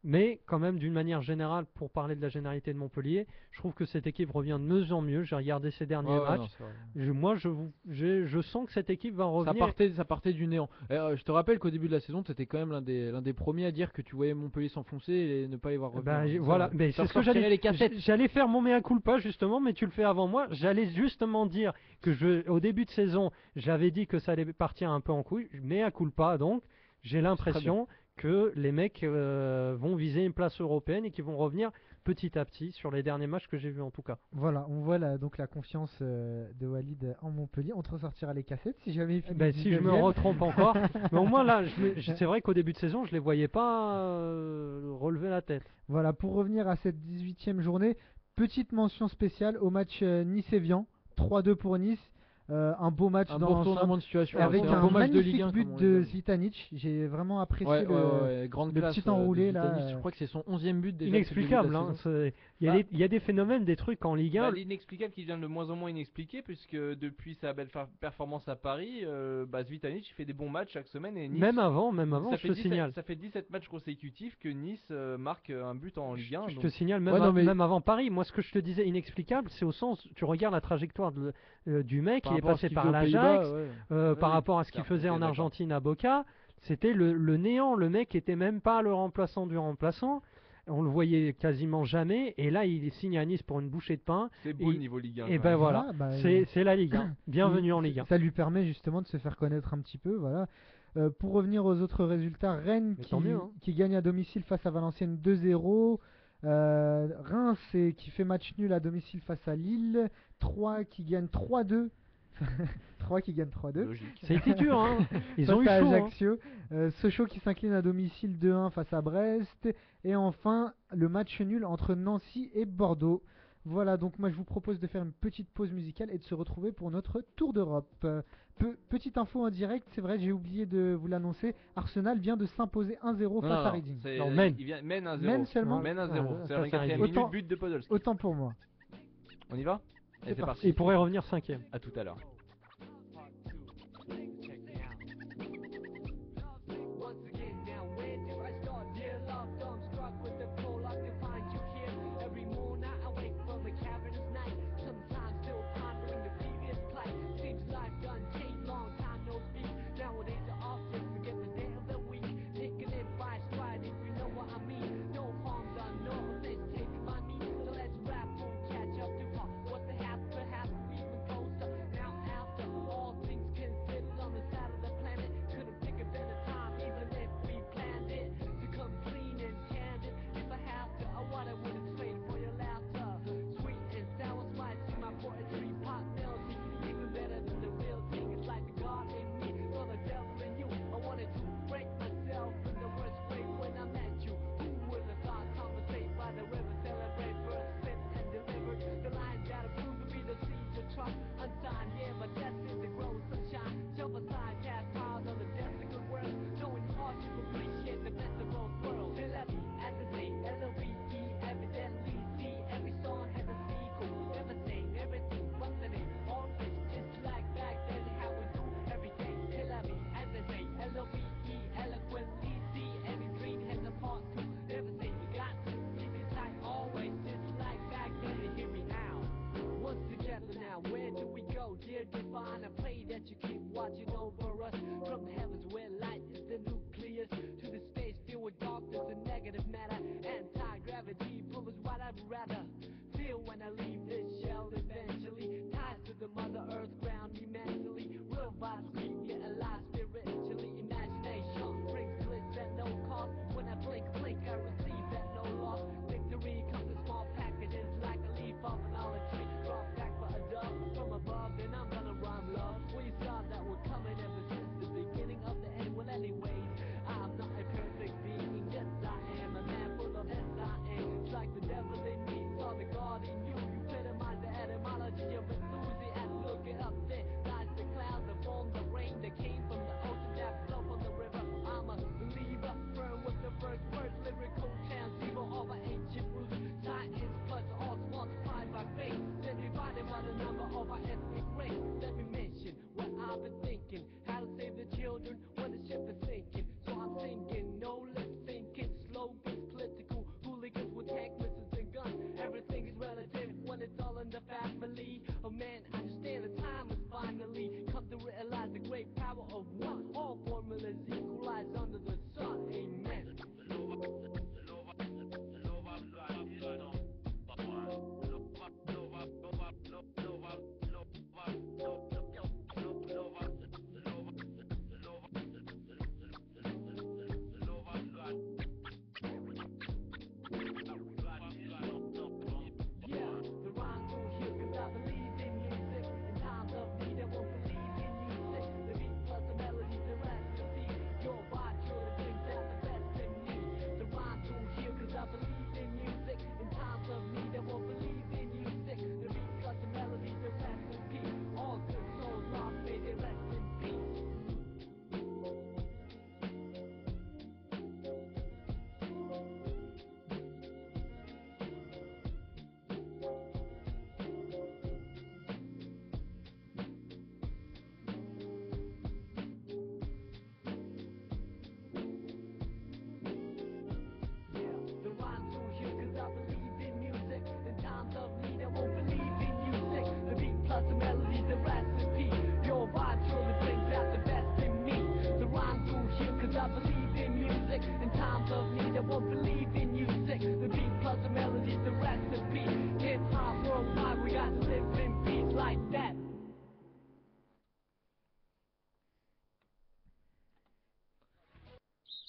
mais quand même, d'une manière générale, pour parler de la généralité de Montpellier, je trouve que cette équipe revient de mieux en mieux. J'ai regardé ces derniers matchs. Je sens que cette équipe va revenir. Ça partait du néant. Je te rappelle qu'au début de la saison, tu étais quand même l'un des premiers à dire que tu voyais Montpellier s'enfoncer et ne pas les voir revenir. Voilà, mais c'est ce que j'allais faire mon mea culpa justement, mais tu le fais avant moi. J'allais justement dire que au début de saison, j'avais dit que ça allait partir un peu en couille. Mea culpa, donc j'ai l'impression que les mecs vont viser une place européenne et qu'ils vont revenir petit à petit sur les derniers matchs que j'ai vus en tout cas. Voilà, on voit donc la confiance de Walid en Montpellier. On te ressortira les cassettes si jamais il si je me retrompe encore. Mais au moins là, c'est vrai qu'au début de saison, je les voyais pas relever la tête. Voilà, pour revenir à cette 18e journée, petite mention spéciale au match Nice-Evian, 3-2 pour Nice. Un beau match beau retournement de situation avec un beau match magnifique de Ligue 1, but de Zvitanic. J'ai vraiment apprécié le petit enroulé là. Je crois que c'est son 11e but déjà. Inexplicable, il y a des phénomènes, des trucs en Ligue 1. L'inexplicable qui devient de moins en moins inexpliqué, puisque depuis sa belle performance à Paris, Zvitanic fait des bons matchs chaque semaine et Nice, même avant, je te signale. Ça fait 17 matchs consécutifs que Nice marque un but en Ligue 1. Je te signale même avant Paris. Moi, ce que je te disais inexplicable, c'est au sens, tu regardes la trajectoire du mec, il est passé par l'Ajax, par rapport à ce qu'il faisait en Argentine à Boca, c'était le néant. Le mec était même pas le remplaçant du remplaçant. On le voyait quasiment jamais, et là il signe à Nice pour une bouchée de pain. C'est beau le niveau Ligue 1. Et ben voilà, c'est la Ligue 1. Bienvenue en Ligue 1. Ça lui permet justement de se faire connaître un petit peu, voilà. Pour revenir aux autres résultats, Rennes qui gagne à domicile face à Valenciennes 2-0. Reims qui fait match nul à domicile face à Lille. 3 qui gagne 3-2 3 qui gagne 3-2. Logique. Ça a été dur, hein. Ils ont eu Face à chaud. Hein. Ajaccio. Sochaux qui s'incline à domicile 2-1 face à Brest. Et enfin, le match nul entre Nancy et Bordeaux. Voilà, donc moi je vous propose de faire une petite pause musicale et de se retrouver pour notre tour d'Europe. Petite info en direct, c'est vrai, j'ai oublié de vous l'annoncer. Arsenal vient de s'imposer 1-0 face à Reading. Non, mène. Il mène 1-0. Mène seulement. Mène 1-0. Ah, C'est ça, la ça 4ème arrive. minute, Autant- but de Podolski. Autant pour moi. On y va? Et c'est parti. Il pourrait revenir 5ème. À tout à l'heure.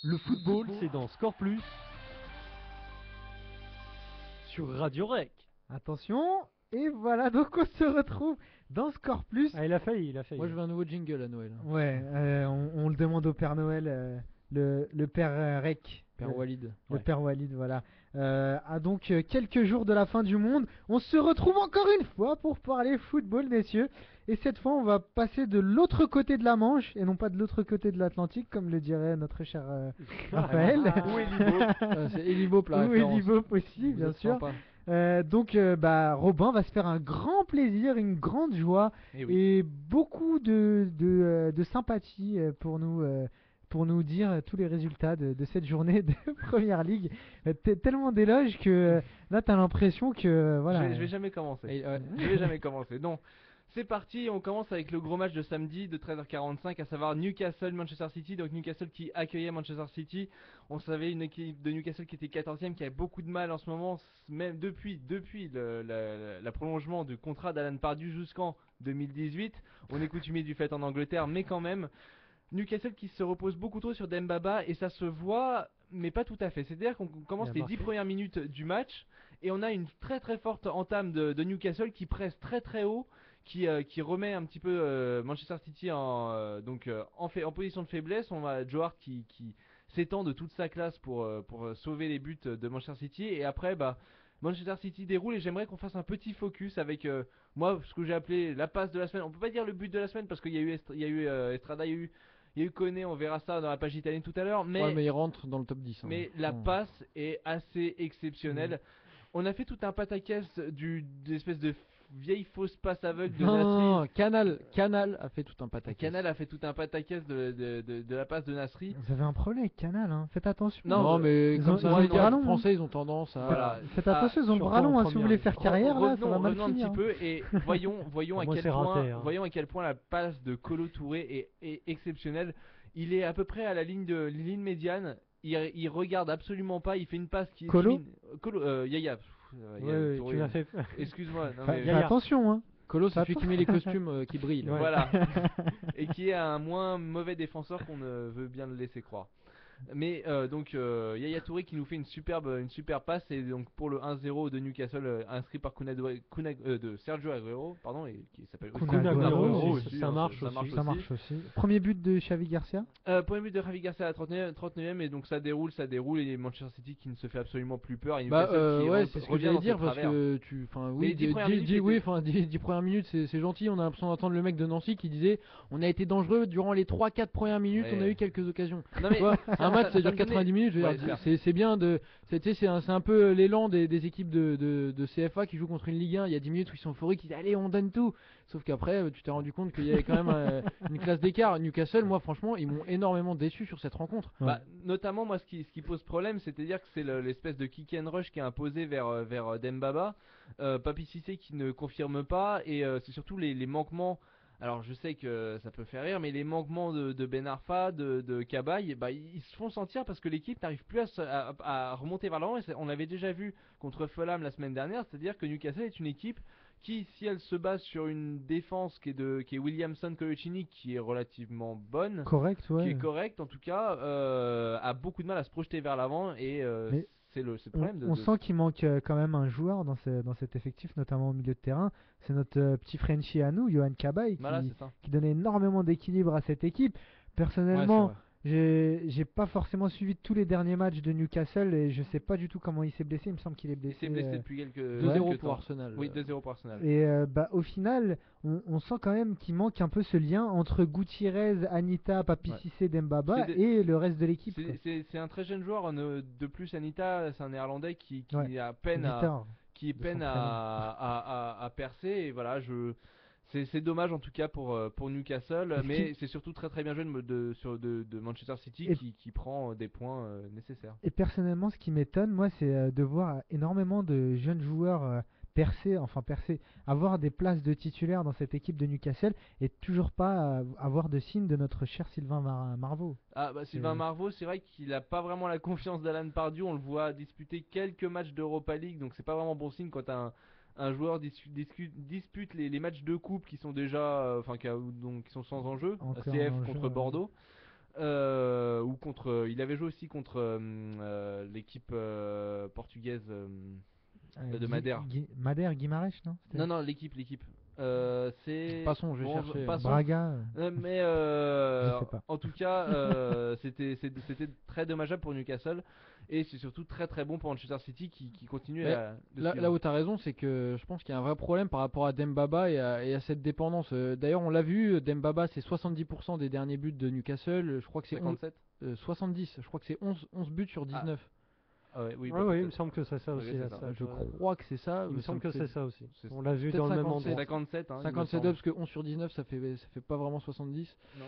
Le football, c'est dans Score Plus sur Radio Rec. Attention, Et voilà, donc on se retrouve dans Score Plus. Ah, il a failli. Moi, je veux un nouveau jingle à Noël. Ouais, on le demande au Père Noël, le Père Rec. Père Walid. Le Père Walid, voilà. Donc, quelques jours de la fin du monde, on se retrouve encore une fois pour parler football, messieurs. Et cette fois, on va passer de l'autre côté de la Manche, et non pas de l'autre côté de l'Atlantique, comme le dirait notre cher Raphaël. Ou Elibo. C'est Elibo, la Ou référence. Elibo aussi, bien sûr. Donc, Robin va se faire un grand plaisir, une grande joie et beaucoup de sympathie pour nous dire tous les résultats de cette journée de Première Ligue. Tellement d'éloges que là, t'as l'impression que voilà. Je vais jamais commencer. Je vais jamais commencer. Non. C'est parti, on commence avec le gros match de samedi de 13h45, à savoir Newcastle-Manchester City. Donc Newcastle qui accueillait Manchester City. On savait une équipe de Newcastle qui était 14e, qui avait beaucoup de mal en ce moment, même depuis la prolongement du contrat d'Alan Pardew jusqu'en 2018. On est coutumier du fait en Angleterre, mais quand même. Newcastle qui se repose beaucoup trop sur Dembaba et ça se voit, mais pas tout à fait. C'est-à-dire qu'on commence les 10 premières minutes du match et on a une très très forte entame de Newcastle qui presse très très haut. Qui remet un petit peu Manchester City en position de faiblesse. On a Joe Hart qui s'étend de toute sa classe pour sauver les buts de Manchester City. Et après, Manchester City déroule et j'aimerais qu'on fasse un petit focus avec moi, ce que j'ai appelé la passe de la semaine. On peut pas dire le but de la semaine parce qu'il y a eu Estrada, il y a eu Koné, on verra ça dans la page italienne tout à l'heure. Mais il rentre dans le top 10. Mais la passe est assez exceptionnelle. On a fait tout un pataquès d'espèce de vieille fausse passe aveugle de Nasri. Non, Canal a fait tout un pataquès. Canal a fait tout un pataquès de la passe de Nasri. Vous avez un problème avec Canal, hein. Faites attention. Non, mais comme ça, les gars français, ils ont tendance à. Voilà. Faites attention, ils ont le bras long, si vous voulez faire carrière là, ça va mal finir. Un petit peu et voyons à quel point la passe de Kolo Touré est exceptionnelle. Il est à peu près à la ligne médiane. Il regarde absolument pas. Il fait une passe qui. Yaya. Tu l'as fait. Excuse-moi. Fais attention, hein. Colo, c'est celui qui met les costumes qui brillent. Ouais. Voilà. Et qui est un moins mauvais défenseur qu'on ne veut bien le laisser croire. Mais Yaya Touré qui nous fait une superbe passe et donc pour le 1-0 de Newcastle inscrit par de Sergio Aguero et qui s'appelle Kun Aguero, ça marche aussi. Premier but de Xavi Garcia. Premier but de Xavi Garcia à la 39e et donc ça déroule et Manchester City qui ne se fait absolument plus peur. Et c'est ce que j'allais dire parce que les 10 premières minutes c'est gentil, on a l'impression d'entendre le mec de Nancy qui disait on a été dangereux durant les 3-4 premières minutes, on a eu quelques occasions. Non mais un match ça dure 90 minutes, c'est bien c'est un peu l'élan des équipes de CFA qui jouent contre une Ligue 1, il y a 10 minutes où ils sont euphoriques, ils disent allez on donne tout, sauf qu'après tu t'es rendu compte qu'il y avait quand même une classe d'écart. Newcastle, moi franchement ils m'ont énormément déçu sur cette rencontre. Notamment moi ce qui pose problème, c'est-à-dire que c'est l'espèce de kick and rush qui est imposé vers Dembaba, Papi Cissé qui ne confirme pas et c'est surtout les manquements. Alors je sais que ça peut faire rire, mais les manquements de Ben Arfa, de Cabaye, ils se font sentir parce que l'équipe n'arrive plus à remonter vers l'avant. On l'avait déjà vu contre Fulham la semaine dernière, c'est-à-dire que Newcastle est une équipe qui, si elle se base sur une défense qui est Williamson Coloccini, qui est relativement bonne, qui est correcte en tout cas, a beaucoup de mal à se projeter vers l'avant et c'est le problème. On sent qu'il manque quand même un joueur dans cet effectif, notamment au milieu de terrain. C'est notre petit Frenchie à nous, Yohan Cabaye, qui donne énormément d'équilibre à cette équipe. Personnellement, j'ai pas forcément suivi tous les derniers matchs de Newcastle et je sais pas du tout comment il s'est blessé. Il me semble qu'il est blessé. Il s'est blessé depuis quelques 2-0 pour Arsenal. Oui, 2-0 pour Arsenal. Et au final, on sent quand même qu'il manque un peu ce lien entre Gutiérrez, Anita, Papi Cissé, Dembaba et le reste de l'équipe. C'est un très jeune joueur. De plus, Anita, c'est un néerlandais qui a peine à percer. Et voilà, c'est dommage en tout cas pour Newcastle, mais c'est surtout très très bien joué de Manchester City qui prend des points nécessaires. Et personnellement, ce qui m'étonne, moi, c'est de voir énormément de jeunes joueurs percer, avoir des places de titulaires dans cette équipe de Newcastle et toujours pas avoir de signe de notre cher Sylvain Marveau. Sylvain Marveau, c'est vrai qu'il n'a pas vraiment la confiance d'Alan Pardew. On le voit disputer quelques matchs d'Europa League, donc c'est pas vraiment bon signe quand un joueur dispute les matchs de coupe qui sont déjà qui sont sans enjeu, CF contre Bordeaux ou contre il avait joué aussi contre l'équipe portugaise de Madère. Madère, Guimarães, non? Non, l'équipe. C'est. Passons, je vais chercher. Braga. Mais Je sais pas. en tout cas, c'était très dommageable pour Newcastle et c'est surtout très très bon pour Manchester City qui continue à. Là où tu as raison, c'est que je pense qu'il y a un vrai problème par rapport à Dembaba et à cette dépendance. D'ailleurs, on l'a vu, Dembaba c'est 70% des derniers buts de Newcastle. Je crois que c'est 57. 70. Je crois que c'est 11 buts sur 19. Ah ouais, oui, il me semble que c'est ça aussi. c'est là, ça. ça, Je crois que c'est ça. Il me semble que c'est ça aussi. c'est On l'a vu peut-être dans le même 57. endroit. 57, hein, 57 parce que 11 sur 19 ça fait pas vraiment 70. Non.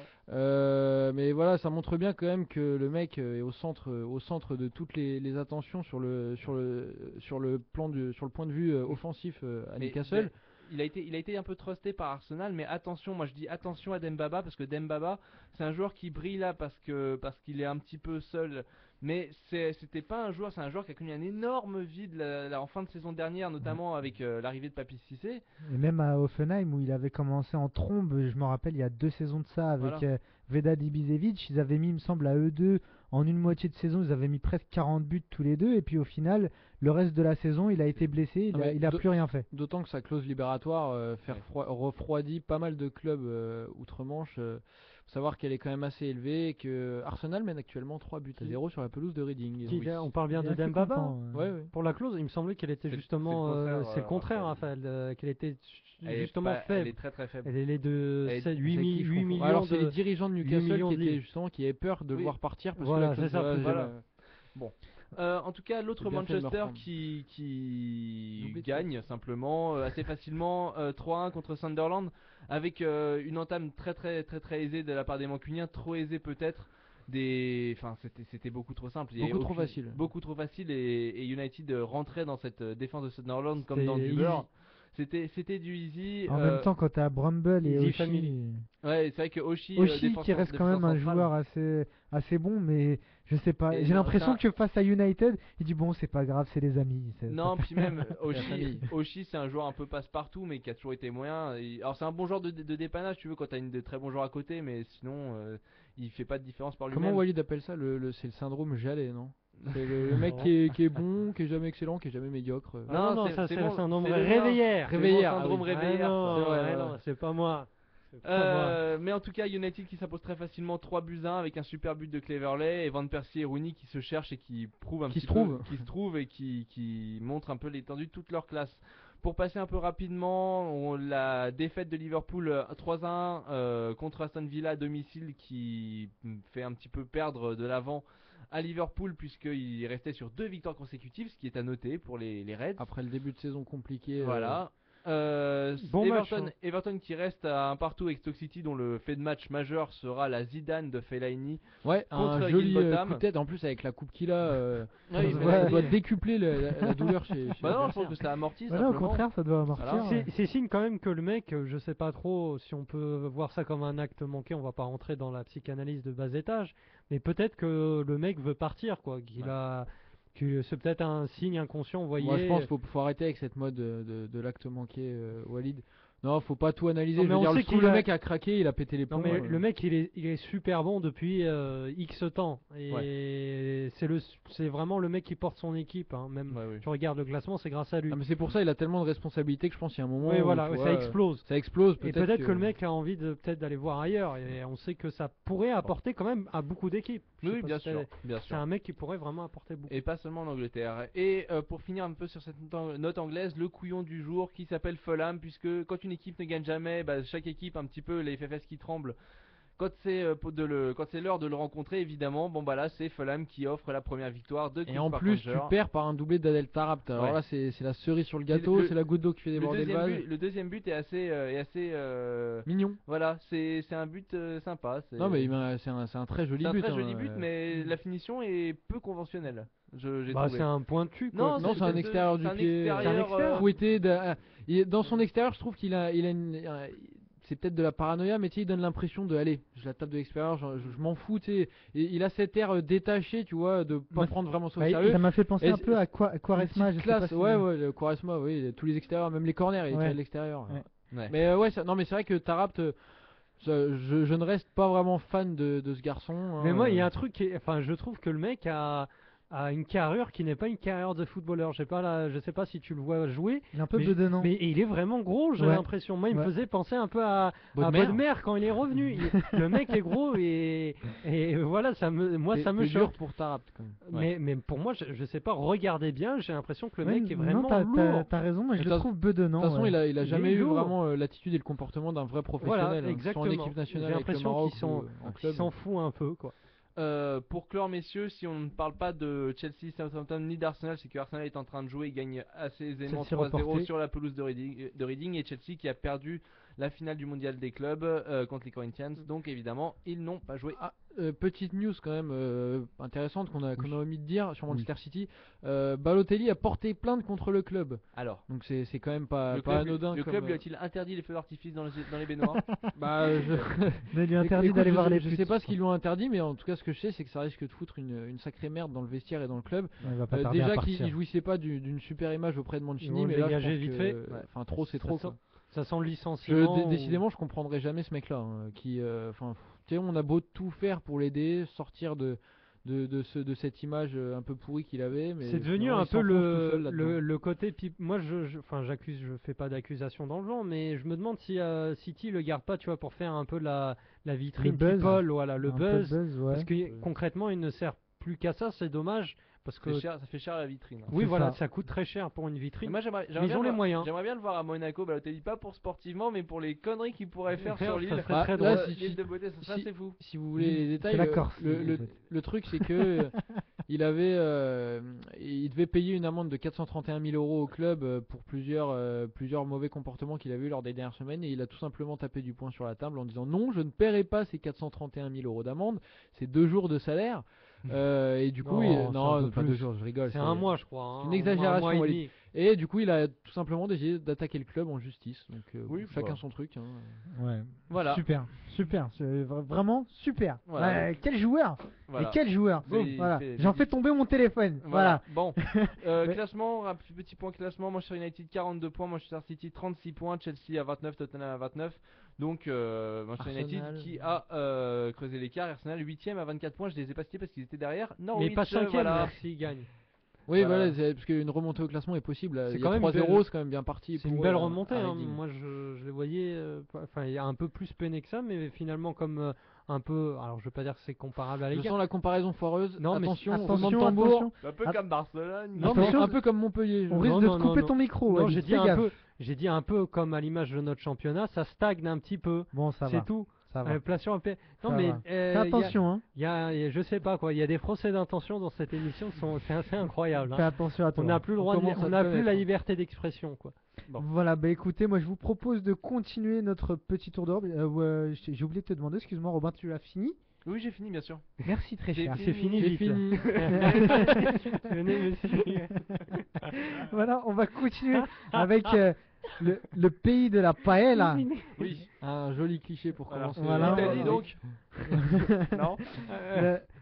Mais voilà, ça montre bien quand même que le mec est au centre de toutes les attentions sur le point de vue offensif à Newcastle. Il a été un peu trusté par Arsenal, mais attention, moi je dis attention à Dembaba parce que Dembaba c'est un joueur qui brille là parce qu'il est un petit peu seul. Mais c'était pas un joueur, c'est un joueur qui a connu un énorme vide en fin de saison dernière, notamment avec l'arrivée de Papi Cissé. Et même à Hoffenheim où il avait commencé en trombe, je me rappelle il y a 2 saisons de ça avec Vedad Ibišević, ils avaient mis il me semble à eux deux en une moitié de saison, ils avaient mis presque 40 buts tous les deux et puis au final le reste de la saison il a été blessé, il a plus rien fait. D'autant que sa clause libératoire refroidit pas mal de clubs outre-Manche. Faut savoir qu'elle est quand même assez élevée et que Arsenal mène actuellement 3 buts à 0 sur la pelouse de Reading. On parle bien de Dembaba content, Ouais. Pour la clause, il me semblait qu'elle était justement c'est le contraire, Raphaël, qu'elle était justement faible. Elle est très très faible. Elle est de 8 millions. Alors c'est les dirigeants de Newcastle qui avaient peur de le Oui. voir partir parce Voilà, que c'est ça. Voilà. Bon. En tout cas, l'autre C'est bien fait de me Manchester reprendre. qui gagne simplement assez facilement 3-1 contre Sunderland avec une entame très très très très aisée de la part des Mancuniens, trop aisée peut-être. C'était beaucoup trop simple. Beaucoup trop facile et United rentrait dans cette défense de Sunderland comme dans du beurre. C'était du easy. En même temps, quand t'as Bramble et Easy Oshie, Ouais, c'est vrai que Oshie qui reste quand même un joueur assez bon, mais je sais pas. Et J'ai non, l'impression que face à United, il dit bon, c'est pas grave, c'est les amis. Non, puis même Oshie, c'est un joueur un peu passe-partout, mais qui a toujours été moyen. Alors c'est un bon joueur de dépannage, tu veux, quand t'as de très bons joueurs à côté, mais sinon il fait pas de différence par lui-même. Comment Walid appelle ça c'est le syndrome Jallet, non? C'est le mec qui est bon, qui est jamais excellent, qui est jamais médiocre. Non, ça c'est le syndrome réveillère. Syndrome Ah, réveillère. non, c'est pas moi. Mais en tout cas, United qui s'impose très facilement 3-1 avec un super but de Cleverley et Van Persie et Rooney qui se cherchent et qui prouvent qui se trouvent et qui montrent un peu l'étendue de toute leur classe. Pour passer un peu rapidement, la défaite de Liverpool 3-1 contre Aston Villa à domicile qui fait un petit peu perdre de l'avant à Liverpool puisqu'il restait sur 2 victoires consécutives, ce qui est à noter pour les Reds. Après le début de saison compliqué. Voilà. Everton qui reste à un partout avec Stoke City dont le fait de match majeur sera la Zidane de Fellaini contre un joli coup de tête en plus avec la coupe qu'il a ça doit décupler la douleur chez non, je pense que ça amortit voilà, au contraire ça doit amortir. C'est signe quand même que le mec, je sais pas trop si on peut voir ça comme un acte manqué, on va pas rentrer dans la psychanalyse de bas étage, mais peut-être que le mec veut partir quoi, que c'est peut-être un signe inconscient, vous voyez. Moi je pense qu'il faut arrêter avec cette mode de l'acte manqué, Walid. Non, faut pas tout analyser. Non, je veux dire, le mec a craqué, il a pété les plombs. Non, mais le mec, il est super bon depuis X temps. Et c'est vraiment le mec qui porte son équipe. Hein. Même tu regardes le classement, c'est grâce à lui. Ah, mais c'est pour ça il a tellement de responsabilités que je pense qu'il y a un moment où ça explose. Ça explose. Et peut-être que le mec a envie peut-être d'aller voir ailleurs. Et on sait que ça pourrait apporter quand même à beaucoup d'équipes. Oui, bien sûr. C'est un mec qui pourrait vraiment apporter beaucoup. Et pas seulement en Angleterre. Et pour finir un peu sur cette note anglaise, le couillon du jour qui s'appelle Fulham, puisque quand une équipe ne gagne jamais, chaque équipe un petit peu les FFS qui tremblent. Quand c'est l'heure de le rencontrer, évidemment, là c'est Fulham qui offre la première victoire de Queen's Et en Park plus Rangers. tu perds par un doublé d'Adel Tarabt. Alors là c'est la cerise sur le gâteau, c'est la goutte d'eau qui fait déborder le vase. Le deuxième but est assez mignon. Voilà, c'est un but sympa. Non mais c'est un très joli but. C'est un très joli but, mais la finition est peu conventionnelle. C'est un point de cul. Non, c'est un extérieur du pied. Fouetté. Dans son extérieur, je trouve qu'il a c'est peut-être de la paranoïa, mais il donne l'impression de allez, je la tape de l'extérieur, je m'en fous, il a cet air détaché, tu vois, de pas prendre vraiment ça au sérieux. Ça m'a fait penser un peu à Quaresma, le Quaresma, oui, tous les extérieurs, même les corners, il tire de l'extérieur. Ouais. Mais mais c'est vrai que Tarabt, je ne reste pas vraiment fan de ce garçon. Mais moi, il y a un truc je trouve que le mec a a une carrure qui n'est pas une carrure de footballeur. Je sais pas si tu le vois jouer. Il est un peu bedonnant. Mais il est vraiment gros, j'ai l'impression. Moi, il me faisait penser un peu à Bodmer quand il est revenu. Le mec est gros et voilà, ça me choque. Dur pour Taarabt quand même. Mais pour moi, je sais pas, regardez bien, j'ai l'impression que le mec est vraiment lourd. T'as raison, mais je le trouve bedonnant. De toute façon, il a jamais eu vraiment l'attitude et le comportement d'un vrai professionnel. Voilà, exactement. Soit en équipe nationale j'ai avec le l'impression Maroc qu'ils s'en foutent un peu, quoi. Pour clore, messieurs, si on ne parle pas de Chelsea, Southampton ni d'Arsenal, c'est que Arsenal est en train de jouer, il gagne assez aisément 3-0 sur la pelouse de Reading, et Chelsea qui a perdu la finale du mondial des clubs contre les Corinthians, donc évidemment ils n'ont pas joué. Petite news quand même intéressante qu'on a omis de dire sur Manchester City, Balotelli a porté plainte contre le club. Alors, donc c'est quand même pas anodin. Le club lui a-t-il interdit les feux d'artifice dans les baignoires? Mais lui interdit d'aller voir les putes. Je sais pas ce qu'ils lui ont interdit, mais en tout cas ce que je sais c'est que ça risque de foutre une sacrée merde dans le vestiaire et dans le club. Déjà qu'il jouissait pas d'une super image auprès de Mancini, mais là je pense vite fait. Enfin trop c'est trop. Ça sent le licenciement. Décidément, je comprendrai jamais ce mec-là. On a beau tout faire pour l'aider, sortir de cette image un peu pourrie qu'il avait. Mais c'est devenu un peu le côté. Moi, je fais pas d'accusation dans le genre, mais je me demande si City le garde pas, tu vois, pour faire un peu la vitrine people, voilà, le buzz. Parce que concrètement, il ne sert plus qu'à ça. C'est dommage. Parce que ça fait cher la vitrine. Oui, voilà, ça coûte très cher pour une vitrine. Moi, ils ont les moyens. J'aimerais bien le voir à Monaco, Balotelli, pas pour sportivement, mais pour les conneries qu'il pourrait faire sur l'île. Ça serait très drôle. L'île de beauté, ça c'est fou. Si vous voulez les détails, le truc c'est que il devait payer une amende de 431 000 € au club pour plusieurs mauvais comportements qu'il avait eu lors des dernières semaines, et il a tout simplement tapé du poing sur la table en disant non, je ne paierai pas ces 431 000 € d'amende, c'est 2 jours de salaire. Et du coup, non, pas 2 jours, je rigole. C'est 1 mois, je crois. C'est une exagération. Et du coup, il a tout simplement décidé d'attaquer le club en justice. Donc, chacun son truc. Ouais. Voilà. Super, c'est vraiment super. Voilà. Quel joueur. Et quel joueur. Voilà. J'en fais tomber mon téléphone. Voilà. Bon. Classement, un petit point classement. Manchester United 42 points, Manchester City 36 points, Chelsea à 29, Tottenham à 29. Donc Manchester United qui a creusé l'écart. Arsenal 8ème à 24 points. Je les ai pas cités parce qu'ils étaient derrière. Mais pas 5ème s'ils gagnent. Oui, voilà, parce qu'une remontée au classement est possible. Il y a 3-0, c'est quand même bien parti. C'est une belle remontée. Moi, je les voyais. Il y a un peu plus peiné que ça, mais finalement, comme un peu. Alors, je veux pas dire que c'est comparable à la Ligue. Je sens la comparaison foireuse. Non, attention, attention, de tambour. Un peu comme Barcelone. Non, mais un peu comme Montpellier. On risque de te couper ton micro. Non, j'ai dit un peu comme à l'image de notre championnat, ça stagne un petit peu. Bon, ça va. C'est tout. Non, mais fais attention. Je sais pas quoi. Il y a des procès d'intention dans cette émission. C'est assez incroyable. Fais attention à toi. On n'a plus le droit. On n'a plus la liberté d'expression, quoi. Bon. Voilà, écoutez, moi je vous propose de continuer notre petit tour d'Europe. J'ai oublié de te demander, excuse-moi Robin, tu l'as fini? Oui, j'ai fini, bien sûr. Merci très cher. C'est fini, j'ai fini. Venez, monsieur. Voilà, on va continuer avec le pays de la paella. Oui. Un joli cliché pour commencer. Voilà. L'Italie, donc. Non.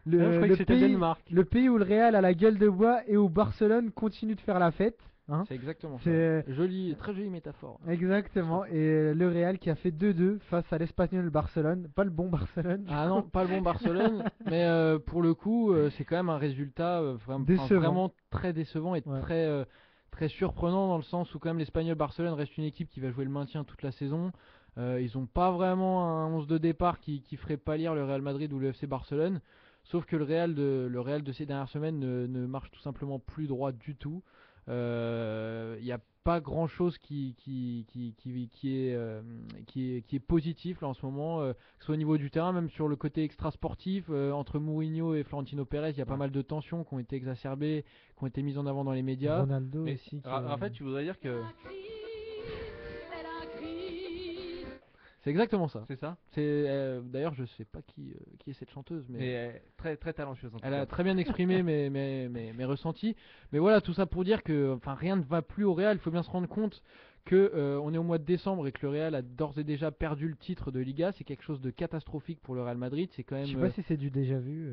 Le pays où le Real a la gueule de bois et où Barcelone continue de faire la fête. Hein, c'est exactement ça. Très jolie métaphore. Exactement. Et le Real qui a fait 2-2 face à l'Espagnol Barcelone. Pas le bon Barcelone. Ah non, pas le bon Barcelone. Mais pour le coup, c'est quand même un résultat vraiment très décevant et très surprenant, dans le sens où quand même l'Espagnol Barcelone reste une équipe qui va jouer le maintien toute la saison. Ils n'ont pas vraiment un 11 de départ qui ferait pâlir le Real Madrid ou le FC Barcelone. Sauf que le Real de ces dernières semaines ne marche tout simplement plus droit du tout. Il n'y a pas grand chose qui est positif là en ce moment, que ce soit au niveau du terrain, même sur le côté extra sportif, entre Mourinho et Florentino Pérez, il y a pas mal de tensions qui ont été exacerbées, qui ont été mises en avant dans les médias. Ronaldo mais aussi. En fait, tu voudrais dire que c'est exactement ça. C'est ça. D'ailleurs, je sais pas qui est cette chanteuse, mais très très talentueuse. Elle a très bien exprimé mes ressentis. Mais voilà, tout ça pour dire que rien ne va plus au Real. Il faut bien se rendre compte que on est au mois de décembre et que le Real a d'ores et déjà perdu le titre de Liga. C'est quelque chose de catastrophique pour le Real Madrid. C'est quand même. Je sais pas si c'est du déjà vu.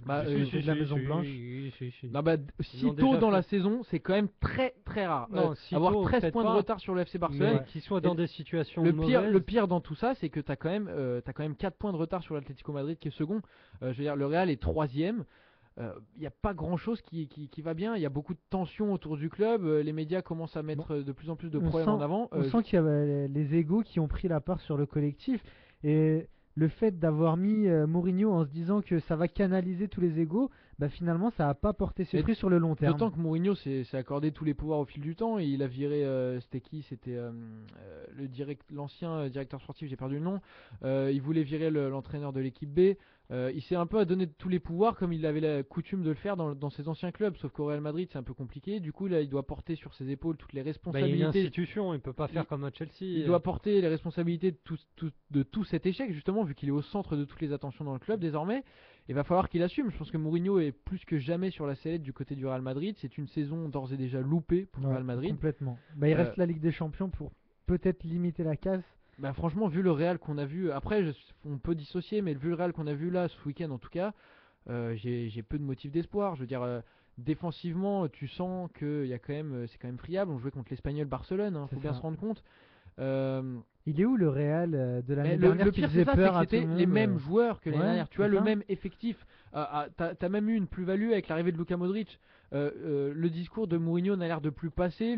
De la Maison Blanche. Si tôt dans la saison, c'est quand même très très rare. Avoir 13 points de retard sur le FC Barcelone, qui soit dans des situations le pire dans tout ça, c'est que t'as quand même 4 points de retard sur l'Atlético Madrid qui est second. Je veux dire, le Real est 3ème. il n'y a pas grand chose qui va bien. Il y a beaucoup de tensions autour du club. Les médias commencent à mettre de plus en plus de problèmes en avant. On sent qu'il y a les égos qui ont pris la part sur le collectif. Et le fait d'avoir mis Mourinho en se disant que ça va canaliser tous les égos, bah finalement ça n'a pas porté ses fruits sur le long terme. D'autant que Mourinho s'est accordé tous les pouvoirs au fil du temps. Et il a viré, c'était l'ancien directeur sportif, j'ai perdu le nom. Il voulait virer l'entraîneur de l'équipe B. Il s'est un peu donné tous les pouvoirs comme il avait la coutume de le faire dans ses anciens clubs, sauf qu'au Real Madrid c'est un peu compliqué. Du coup là il doit porter sur ses épaules toutes les responsabilités. Il y a une institution, il peut pas faire comme à Chelsea. Il doit porter les responsabilités de tout cet échec justement, vu qu'il est au centre de toutes les attentions dans le club désormais. Il va falloir qu'il assume. Je pense que Mourinho est plus que jamais sur la sellette du côté du Real Madrid. C'est une saison d'ores et déjà loupée pour le Real Madrid. Complètement. Il reste la Ligue des Champions pour peut-être limiter la casse. Bah franchement, vu le Real qu'on a vu, après on peut dissocier, mais vu le Real qu'on a vu là ce week-end en tout cas, j'ai peu de motifs d'espoir. Je veux dire, défensivement, tu sens que c'est quand même friable. On jouait contre l'Espagnol Barcelone, faut bien se rendre compte. Il est où le Real de l'année dernière le qui pire faisait c'est peur ça, à c'était tout le monde, les mêmes joueurs que l'année dernière. Tu as le ça. même effectif. T'as même eu une plus-value avec l'arrivée de Luka Modric. Le discours de Mourinho n'a l'air de plus passer.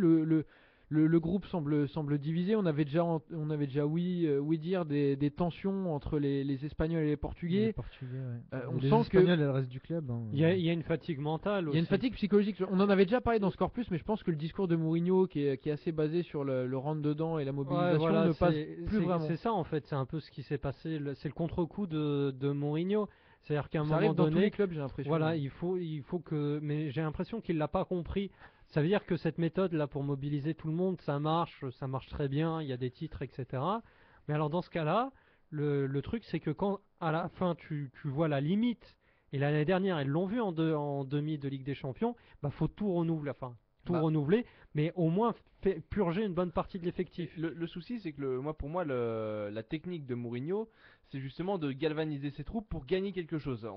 Le groupe semble divisé. On avait déjà oui dire des tensions entre les Espagnols et les Portugais. Les Portugais, ouais. On les sent Espagnols et le reste du club. Il y a une fatigue mentale aussi. Il y a une fatigue psychologique. On en avait déjà parlé dans Score Plus, mais je pense que le discours de Mourinho, qui est assez basé sur le rentre-dedans et la mobilisation, ne passe plus vraiment. C'est ça en fait, c'est un peu ce qui s'est passé. C'est le contre-coup de Mourinho. C'est-à-dire qu'à un Ça moment arrive dans donné, tous les clubs, j'ai l'impression. Voilà, il faut que. Mais j'ai l'impression qu'il l'a pas compris. Ça veut dire que cette méthode là pour mobiliser tout le monde, ça marche très bien. Il y a des titres, etc. Mais alors dans ce cas-là, le truc c'est que quand à la fin tu vois la limite, et l'année dernière ils l'ont vu en demi de Ligue des Champions, bah faut tout renouveler, renouveler, mais au moins purger une bonne partie de l'effectif. Le souci c'est que pour moi la technique de Mourinho, c'est justement de galvaniser ses troupes pour gagner quelque chose.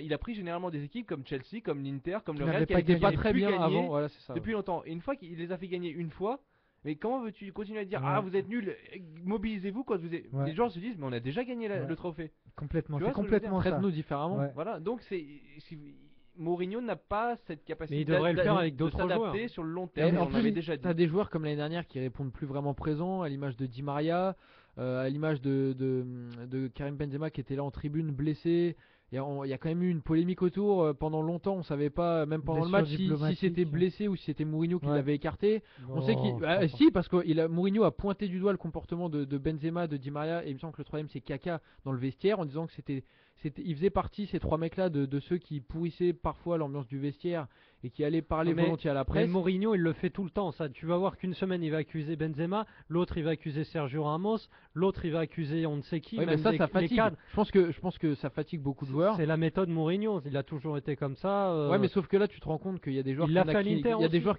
Il a pris généralement des équipes comme Chelsea, comme l'Inter, comme le Real, qui n'étaient pas très bien gagner avant, voilà, c'est ça, depuis longtemps. Et une fois qu'il les a fait gagner une fois, mais comment veux-tu continuer à dire vous êtes nuls, mobilisez-vous quand vous êtes... Les gens se disent mais on a déjà gagné le trophée. Complètement, c'est complètement ça. Traite-nous différemment. Ouais. Voilà, donc Mourinho n'a pas cette capacité de s'adapter sur le long terme. En plus, tu as des joueurs comme l'année dernière qui répondent plus vraiment présents, à l'image de Di Maria, à l'image de Karim Benzema qui était là en tribune blessé. Il y a quand même eu une polémique autour. Pendant longtemps, on savait pas, même pendant le match, si c'était blessé ou si c'était Mourinho qui l'avait écarté. On sait qu'il, parce que Mourinho a pointé du doigt le comportement de Benzema, de Di Maria, et il me semble que le troisième c'est Kaka dans le vestiaire, en disant que il faisait partie, ces trois mecs-là, de ceux qui pourrissaient parfois l'ambiance du vestiaire et qui allaient parler volontiers à la presse. Mais Mourinho, il le fait tout le temps. Ça, tu vas voir qu'une semaine, il va accuser Benzema, l'autre, il va accuser Sergio Ramos, l'autre, il va accuser on ne sait qui. Oui, mais ça fatigue. Je pense que ça fatigue beaucoup de joueurs. C'est la méthode Mourinho. Il a toujours été comme ça. Ouais, mais sauf que là, tu te rends compte qu'il y a des joueurs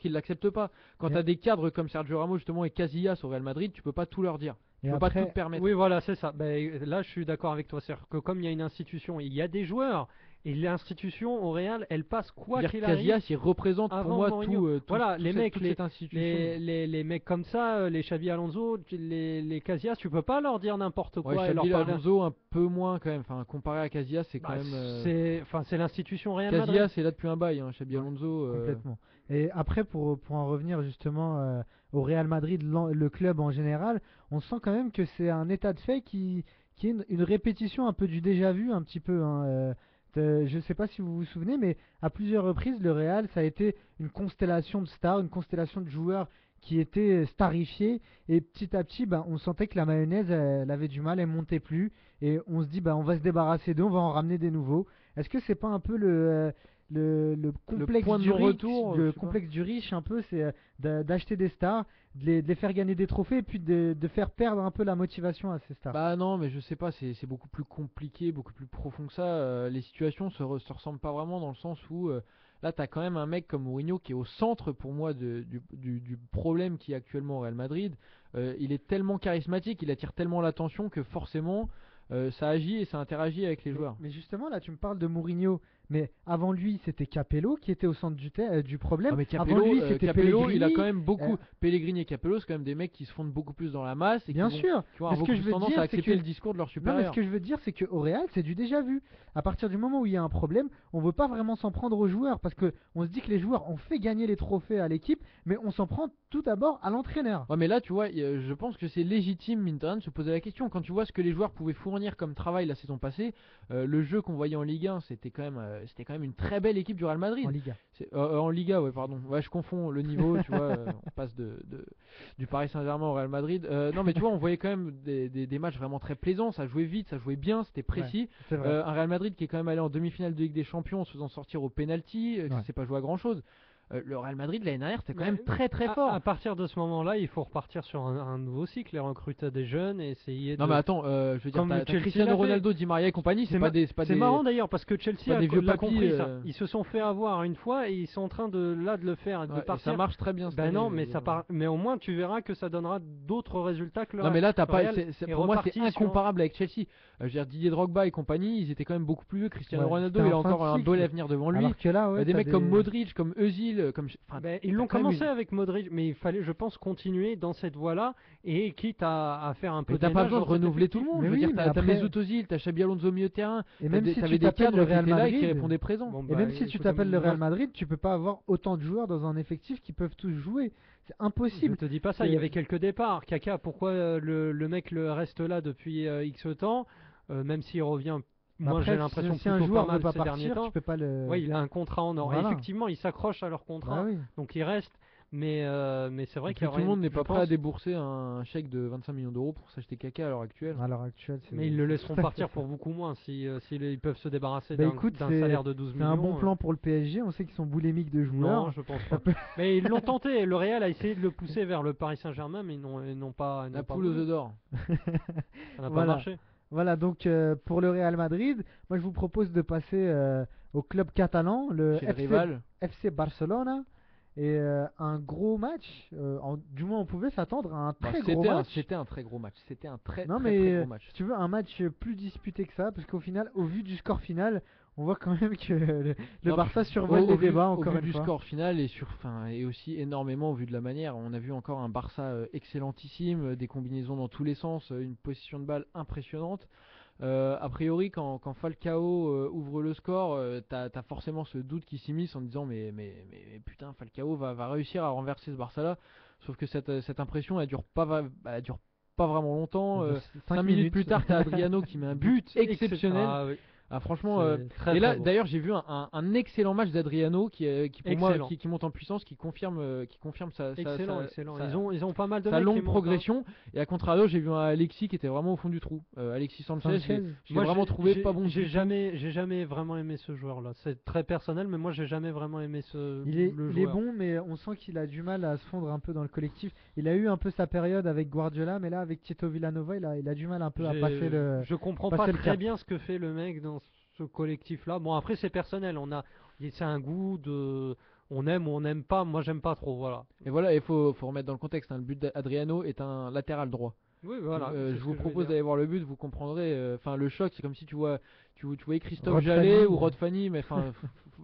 qui l'acceptent pas. Quand tu as des cadres comme Sergio Ramos justement et Casillas au Real Madrid, tu peux pas tout leur dire. Tu peux pas tout te permettre. Oui, voilà, c'est ça. Là, je suis d'accord avec toi. C'est-à-dire que comme il y a une institution, il y a des joueurs. Et l'institution au Real, elle passe quoi qu'il arrive. Casillas, il représente pour moi tout voilà, les mecs, les mecs comme ça, les Xabi Alonso, les Casillas, tu peux pas leur dire n'importe quoi. Xabi Alonso un peu moins quand même. Enfin, comparé à Casillas, c'est quand même. C'est l'institution Real Madrid. Casillas est là depuis un bail. Xabi Alonso. Complètement. Et après, pour en revenir justement au Real Madrid, le club en général, on sent quand même que c'est un état de fait qui est une répétition un peu du déjà vu, un petit peu. Je ne sais pas si vous vous souvenez, mais à plusieurs reprises, le Real, ça a été une constellation de stars, une constellation de joueurs qui étaient starifiés. Et petit à petit, on sentait que la mayonnaise, elle avait du mal, elle montait plus. Et on se dit, on va se débarrasser d'eux, on va en ramener des nouveaux. Est-ce que c'est pas un peu le complexe complexe du riche un peu, c'est d'acheter des stars, de les faire gagner des trophées et puis de faire perdre un peu la motivation à ces stars. Bah non, mais je sais pas, c'est beaucoup plus compliqué, beaucoup plus profond que ça. Les situations se ressemblent pas vraiment dans le sens où là t'as quand même un mec comme Mourinho qui est au centre pour moi du problème qui est actuellement au Real Madrid. Il est tellement charismatique, il attire tellement l'attention que forcément ça agit et ça interagit avec les joueurs. Mais justement, là, tu me parles de Mourinho. Mais avant lui, c'était Capello qui était au centre du problème. Ah mais Capello, avant lui, c'était Capello, il a Pellegrini. quand même beaucoup. Pellegrini et Capello, c'est quand même des mecs qui se fondent beaucoup plus dans la masse et Bien qui sûr. vont avoir beaucoup plus tendance à accepter le discours de leur Non, supérieur. mais ce que je veux dire, c'est qu'au Real, c'est du déjà vu. À partir du moment où il y a un problème, on veut pas vraiment s'en prendre aux joueurs parce que on se dit que les joueurs ont fait gagner les trophées à l'équipe, mais on s'en prend tout d'abord à l'entraîneur. Ouais, mais là, tu vois, je pense que c'est légitime, mine de rien, de se poser la question. Quand tu vois ce que les joueurs pouvaient fournir comme travail la saison passée, le jeu qu'on voyait en Ligue 1, c'était quand même une très belle équipe du Real Madrid. En Liga. En Liga, ouais, pardon. Ouais, je confonds le niveau, tu vois. On passe du Paris Saint-Germain au Real Madrid. Non, mais tu vois, on voyait quand même des matchs vraiment très plaisants. Ça jouait vite, ça jouait bien, c'était précis. Ouais, c'est vrai. Un Real Madrid qui est quand même allé en demi-finale de Ligue des Champions en se faisant sortir au penalty, qui s'est pas joué à grand-chose. Le Real Madrid l'année dernière, c'était quand même très très fort. À partir de ce moment-là, il faut repartir sur un nouveau cycle et recruter des jeunes et essayer de. Non mais attends, je veux dire, Comme t'as Chelsea Cristiano l'a fait. Ronaldo, Di Maria et compagnie, c'est pas des. C'est marrant d'ailleurs parce que Chelsea pas des vieux l'a papis, compris ça. Ils se sont fait avoir une fois et ils sont en train de le faire et de Ouais, et partir. ça marche très bien. Ben non, mais mais au moins tu verras que ça donnera d'autres résultats que le. Non mais là t'as le pas. Real Pour moi c'est reparti sur- incomparable avec Chelsea. Je veux dire Didier Drogba et compagnie, ils étaient quand même beaucoup plus vieux. Cristiano Ouais, Ronaldo, c'était il a en fin encore de un cycle. bel avenir devant lui. Alors que là, ouais, Des t'as mecs comme Modric, comme Özil, comme. Enfin, Ben, ils l'ont quand même commencé avec Modric, mais il fallait, je pense, continuer dans cette voie-là et quitte à faire un peu. Mais t'as pas besoin de renouveler tout le monde. Mais Je veux oui, dire, mais t'as après- Mesut Özil, t'as Xabi Alonso au milieu de terrain. Et même si t'avais tu des t'appelles cadres le qui Real étaient là et qui Madrid, répondaient présent. Bon, et bah, même si tu écoute, t'appelles le moi, Real Madrid, tu peux pas avoir autant de joueurs dans un effectif qui peuvent tous jouer. C'est Je impossible. te dis pas ça, il y avait quelques départs. Kaka, pourquoi le mec reste là depuis X temps, même s'il revient. Moi Après, j'ai l'impression si un plutôt joueur pas veut mal pas ces derniers partir, temps. tu peux pas le. Ouais, il a un contrat en or. Et Voilà. effectivement, il s'accroche à leur contrat, Bah oui. donc il reste. Mais c'est vrai Et qu'il y puis a tout le monde n'est je pas prêt pense- à débourser un chèque de 25 millions d'euros pour s'acheter Kaka à l'heure actuelle. À l'heure actuelle, c'est. Mais ils le laisseront partir pour beaucoup moins si ils peuvent se débarrasser Bah d'un écoute, d'un c'est- salaire de 12 C'est millions. un bon plan pour le PSG. On sait qu'ils sont boulémiques de joueurs. Non, je pense pas. Mais ils l'ont tenté. Le Real a essayé de le pousser vers le Paris Saint-Germain, mais ils n'ont pas. La poule aux œufs d'or. Ça n'a Voilà. pas marché. Voilà, donc pour le Real Madrid, moi je vous propose de passer au club catalan, le Chez le rival. FC Barcelona. Et un gros match, du moins on pouvait s'attendre à un très gros match. C'était un très gros match. C'était un très, Non très, mais très gros match. si tu veux un match plus disputé que ça, parce qu'au final, au vu du score final, on voit quand même que le Non, Barça puis, survole au les vu- débats au encore vu une du fois. score final et aussi énormément au vu de la manière. On a vu encore un Barça excellentissime, des combinaisons dans tous les sens, une position de balle impressionnante. A priori, quand Falcao ouvre le score, t'as forcément ce doute qui s'immisce en disant mais putain, Falcao va réussir à renverser ce Barça-là. Sauf que cette impression, elle dure pas vraiment longtemps. 5 minutes plus tard, t'as Adriano qui met un but exceptionnel. Ah, oui. Ah, franchement, C'est très, et là très beau. d'ailleurs j'ai vu un excellent match d'Adriano qui pour moi Excellent. qui monte en puissance, qui confirme sa Excellent, sa- excellent. sa- Ils ont pas mal de sa mecs longue qui montent, hein. progression. Et à contrario, j'ai vu un Alexis qui était vraiment au fond du trou. Alexis Sanchez, je l'ai Moi, vraiment trouvé j'ai- pas bon. J'ai du tout. jamais vraiment aimé ce joueur-là. C'est très personnel, mais moi j'ai jamais vraiment aimé le Il est joueur. bon, mais on sent qu'il a du mal à se fondre un peu dans le collectif. Il a eu un peu sa période avec Guardiola, mais là avec Tito Villanova, il a du mal un peu à passer le. Je comprends passer pas le très cap. bien ce que fait le mec dans ce collectif-là. Bon, après c'est personnel. C'est un goût de. On aime ou on n'aime pas. Moi j'aime pas trop. Voilà. Et voilà, il faut remettre dans le contexte, hein. Le but d'Adriano est un latéral droit. Oui, voilà. c'est Je ce vous que propose veux d'aller voir le but, vous comprendrez. Enfin, le choc, c'est comme si tu voyais Christophe Rod Jallet Fanny. ou Rod Fanny, mais enfin,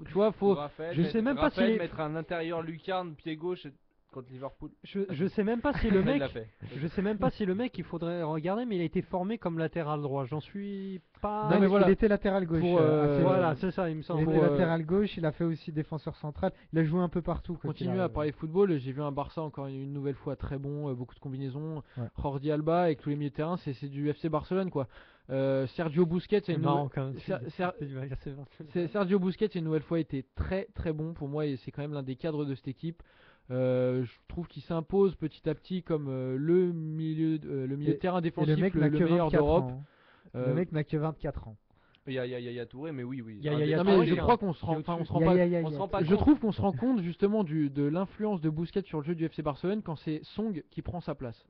tu vois, faut. Raphaël, je sais même pas Raphaël si- mettre un dire lucarne pied gauche contre Liverpool. Je sais même pas si le Il mec. l'a fait. Je sais même pas si le mec il faudrait regarder, mais il a été formé comme latéral droit. J'en suis pas. Non, mais voilà. Il était latéral gauche. Pour, assez Voilà, jeune. c'est ça, il me Il semble. était pour, latéral gauche, il a fait aussi défenseur central. Il a joué un peu partout. quoi qu'il Continuer à arrive. parler football, j'ai vu un Barça encore une nouvelle fois très bon, beaucoup de combinaisons. Ouais. Jordi Alba avec tous les milieux de terrain, c'est du FC Barcelone quoi. Sergio Busquets, C'est marrant quand même. Sergio Busquets a une nouvelle fois été très très bon pour moi et c'est quand même l'un des cadres de cette équipe. Je trouve qu'il s'impose petit à petit comme le milieu de terrain Et le défensif mec le n'a que meilleur 24 d'Europe. ans. Le mec n'a que 24 ans. Il y a Touré, mais oui. Il y a Non, Touré, mais je qui est crois un- qu'on se rend, enfin, on se rend Ya, pas. ya, ya, on se ya. rend pas Je compte. trouve qu'on se rend compte justement de l'influence de Busquets sur le jeu du FC Barcelone quand c'est Song qui prend sa place.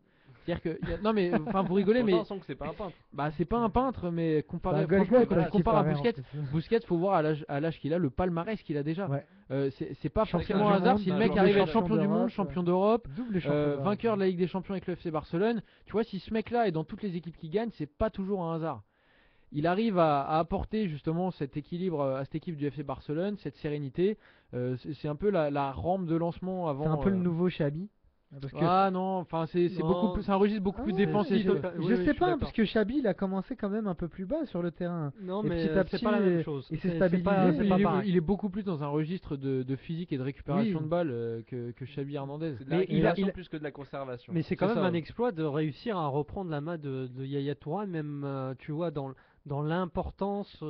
C'est-à-dire que non mais enfin vous rigolez mais Pourtant, on sent que c'est pas un peintre. bah c'est pas un peintre mais comparé C'est un franchement, goal-goal, quand quoi, tu compares à qui paraît, Busquets, en plus. Busquets faut voir à l'âge qu'il a, le palmarès qu'il a déjà. Ouais. C'est pas Champion forcément un du hasard monde, si le double mec arrive à être champion champion du monde, d'Europe, champion d'Europe, Double champion d'Europe. vainqueur de la Ligue des Champions avec le FC Barcelone. Tu vois si ce mec là est dans toutes les équipes qui gagnent, c'est pas toujours un hasard. il arrive à apporter justement cet équilibre à cette équipe du FC Barcelone, cette sérénité. C'est un peu la rampe de lancement avant. C'est un peu le nouveau Xabi. Ah non, enfin c'est un registre beaucoup plus défensif. Je sais pas, parce que Xabi il a commencé quand même un peu plus bas sur le terrain. Non, et mais petit à petit, c'est pas la même chose. Il s'est stabilisé. Il est beaucoup plus dans un registre de physique et de récupération de balles que Xabi Hernandez. Mais il a plus que de la conservation. Mais c'est quand même un exploit de réussir à reprendre la main de Yaya Touré, même tu vois dans l'importance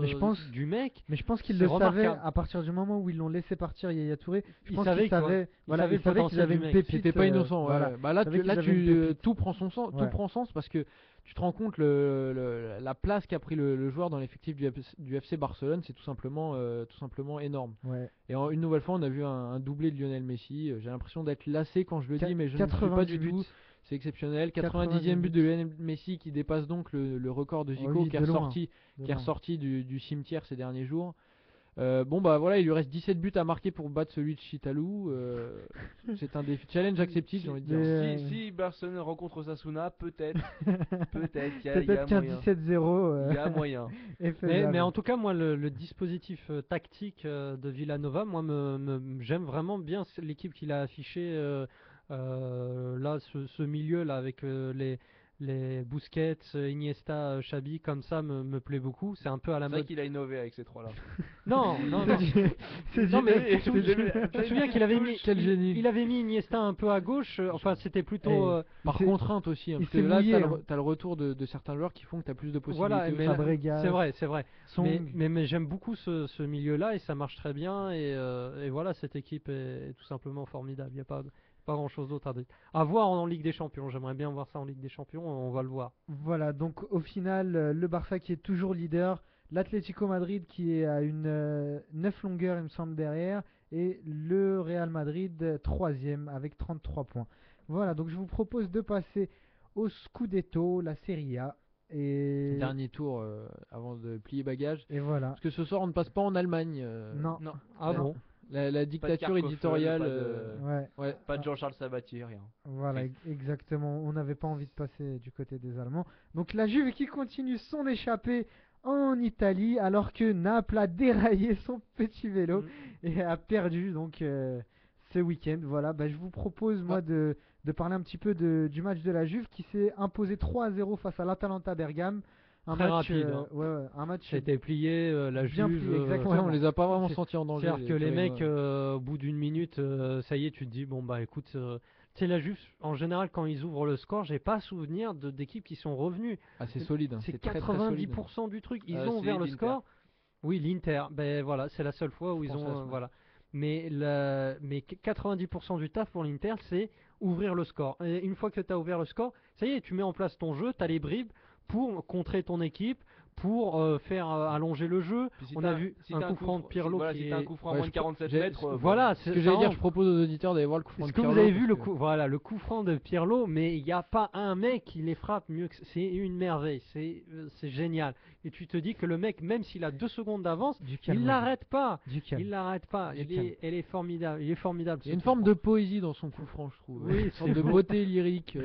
du mec. Mais je pense qu'il le savait à partir du moment où ils l'ont laissé partir Yaya Touré. Je pense qu'il savait qu'ils avaient une pépite. C'était pas innocent. Bah là, tout prend son sens, tout prend sens parce que tu te rends compte la place qu'a pris le joueur dans l'effectif du FC Barcelone, c'est tout simplement énorme. Et une nouvelle fois, on a vu un doublé de Lionel Messi. J'ai l'impression d'être lassé quand je le dis, mais je ne le suis pas du tout. C'est exceptionnel. 90e but de Lionel Messi qui dépasse donc le record de Zico qui est ressorti du cimetière ces derniers jours. Bon bah voilà, il lui reste 17 buts à marquer pour battre celui de Chitalou. C'est un défi, challenge accepté, j'ai envie de dire. Si Barcelone rencontre Osasuna, peut-être qu'il y a peut-être qu'un moyen. 17-0 il y a moyen. Mais en tout cas, moi le dispositif tactique de Villanova, moi j'aime vraiment bien l'équipe qu'il a affichée. Là, ce milieu là avec les Busquets, Iniesta, Xabi, comme ça me plaît beaucoup. C'est un peu à la mode. C'est vrai qu'il a innové avec ces trois-là. non, mais je me souviens qu'il avait mis, il avait mis Iniesta un peu à gauche. Enfin, c'était plutôt par contrainte aussi. Parce que là, t'as le retour de certains joueurs qui font que t'as plus de possibilités. Voilà, c'est vrai. Mais j'aime beaucoup ce milieu-là et ça marche très bien. Et voilà, cette équipe est tout simplement formidable. Il n'y a pas grand chose d'autre à dire. À voir en Ligue des Champions. J'aimerais bien voir ça en Ligue des Champions. On va le voir. Voilà, donc au final, le Barça qui est toujours leader, l'Atlético Madrid qui est à une 9 longueurs, il me semble, derrière, et le Real Madrid 3ème avec 33 points. Voilà, donc je vous propose de passer au Scudetto, la Serie A. Et dernier tour avant de plier bagages. Et voilà. Parce que ce soir, on ne passe pas en Allemagne. Non. Ah bon. La dictature éditoriale. Pas de Jean-Charles Sabatier, rien. Voilà, exactement. On n'avait pas envie de passer du côté des Allemands. Donc la Juve qui continue son échappée en Italie, alors que Naples a déraillé son petit vélo et a perdu donc ce week-end. Voilà, je vous propose moi de parler un petit peu du match de la Juve qui s'est imposé 3-0 face à l'Atalanta Bergame. Un match rapide. Un match. C'était plié, la Juve. Exactement. On les a pas vraiment sentis en danger. C'est-à-dire que les mecs, au bout d'une minute, ça y est, tu te dis bon bah écoute, tu sais la Juve, en général quand ils ouvrent le score, j'ai pas souvenir d'équipes qui sont revenues. Ah c'est solide. C'est 90% du truc. Ils ont ouvert le score. Oui, l'Inter. Ben voilà, c'est la seule fois où ils ont voilà. Mais 90% du taf pour l'Inter, c'est ouvrir le score. Et une fois que tu as ouvert le score, ça y est, tu mets en place ton jeu, tu as les bribes pour contrer ton équipe, pour faire allonger le jeu. On a vu un coup franc de Pirlo qui est un coup franc à moins de 47 mètres. Voilà, c'est ce que j'allais dire. Je propose aux auditeurs d'aller voir le coup franc de Pirlo. Est-ce que vous avez vu le coup franc de Pirlo, mais il n'y a pas un mec qui les frappe mieux que c'est une merveille, c'est génial. Et tu te dis que le mec, même s'il a 2 secondes d'avance, il l'arrête pas. Il l'arrête pas. Elle est formidable. Il est formidable. Il y a une forme de poésie dans son coup franc, je trouve. Oui, une forme de beauté lyrique.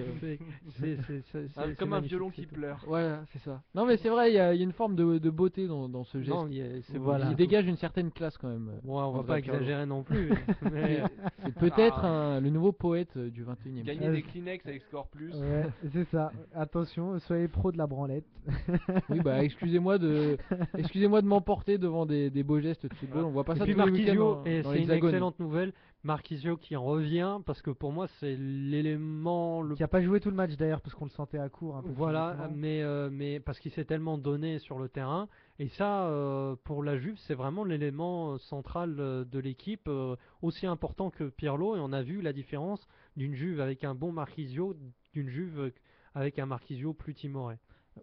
C'est comme un violon qui pleure. Voilà, c'est ça. Non mais c'est vrai, il y a une forme de beauté dans ce geste. Non, il dégage une certaine classe quand même. Bon, on va pas exagérer non plus. C'est peut-être le nouveau poète du 21e siècle. Gagner des Kleenex avec Score Plus. Ouais, c'est ça. Attention, soyez pro de la branlette. Oui, bah excusez-moi de m'emporter devant des beaux gestes de football. On voit pas ça tous les week-ends et c'est une excellente nouvelle. Marquisio qui en revient parce que pour moi c'est l'élément qui a pas joué tout le match d'ailleurs parce qu'on le sentait à court un peu. Voilà, mais parce qu'il s'est tellement donné sur le terrain et ça pour la Juve c'est vraiment l'élément central de l'équipe, aussi important que Pirlo, et on a vu la différence d'une Juve avec un bon Marquisio d'une Juve avec un Marquisio plus timoré.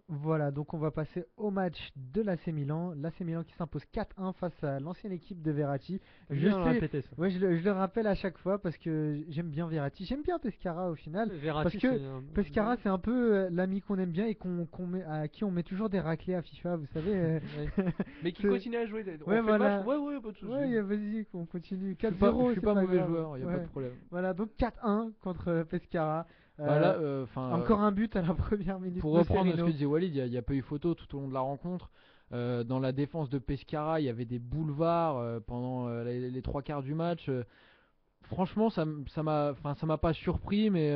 Voilà, donc on va passer au match de l'AC Milan. L'AC Milan qui s'impose 4-1 face à l'ancienne équipe de Verratti. Je le rappelle à chaque fois parce que j'aime bien Verratti. J'aime bien Pescara au final. Verratti, parce que Pescara c'est un peu l'ami qu'on aime bien et à qui on met toujours des raclés à FIFA, vous savez. Mais qui continue à jouer. Ouais, voilà. Pas de soucis. Ouais, vas-y, on continue. 4-0, je suis pas mauvais joueur, il n'y a pas de problème. Voilà, donc 4-1 contre Pescara. Voilà, encore un but à la première minute. Pour reprendre ce que disait Walid, il n'y a pas eu photo tout au long de la rencontre. Dans la défense de Pescara, il y avait des boulevards pendant les 3 quarts du match. Franchement, ça m'a pas surpris, mais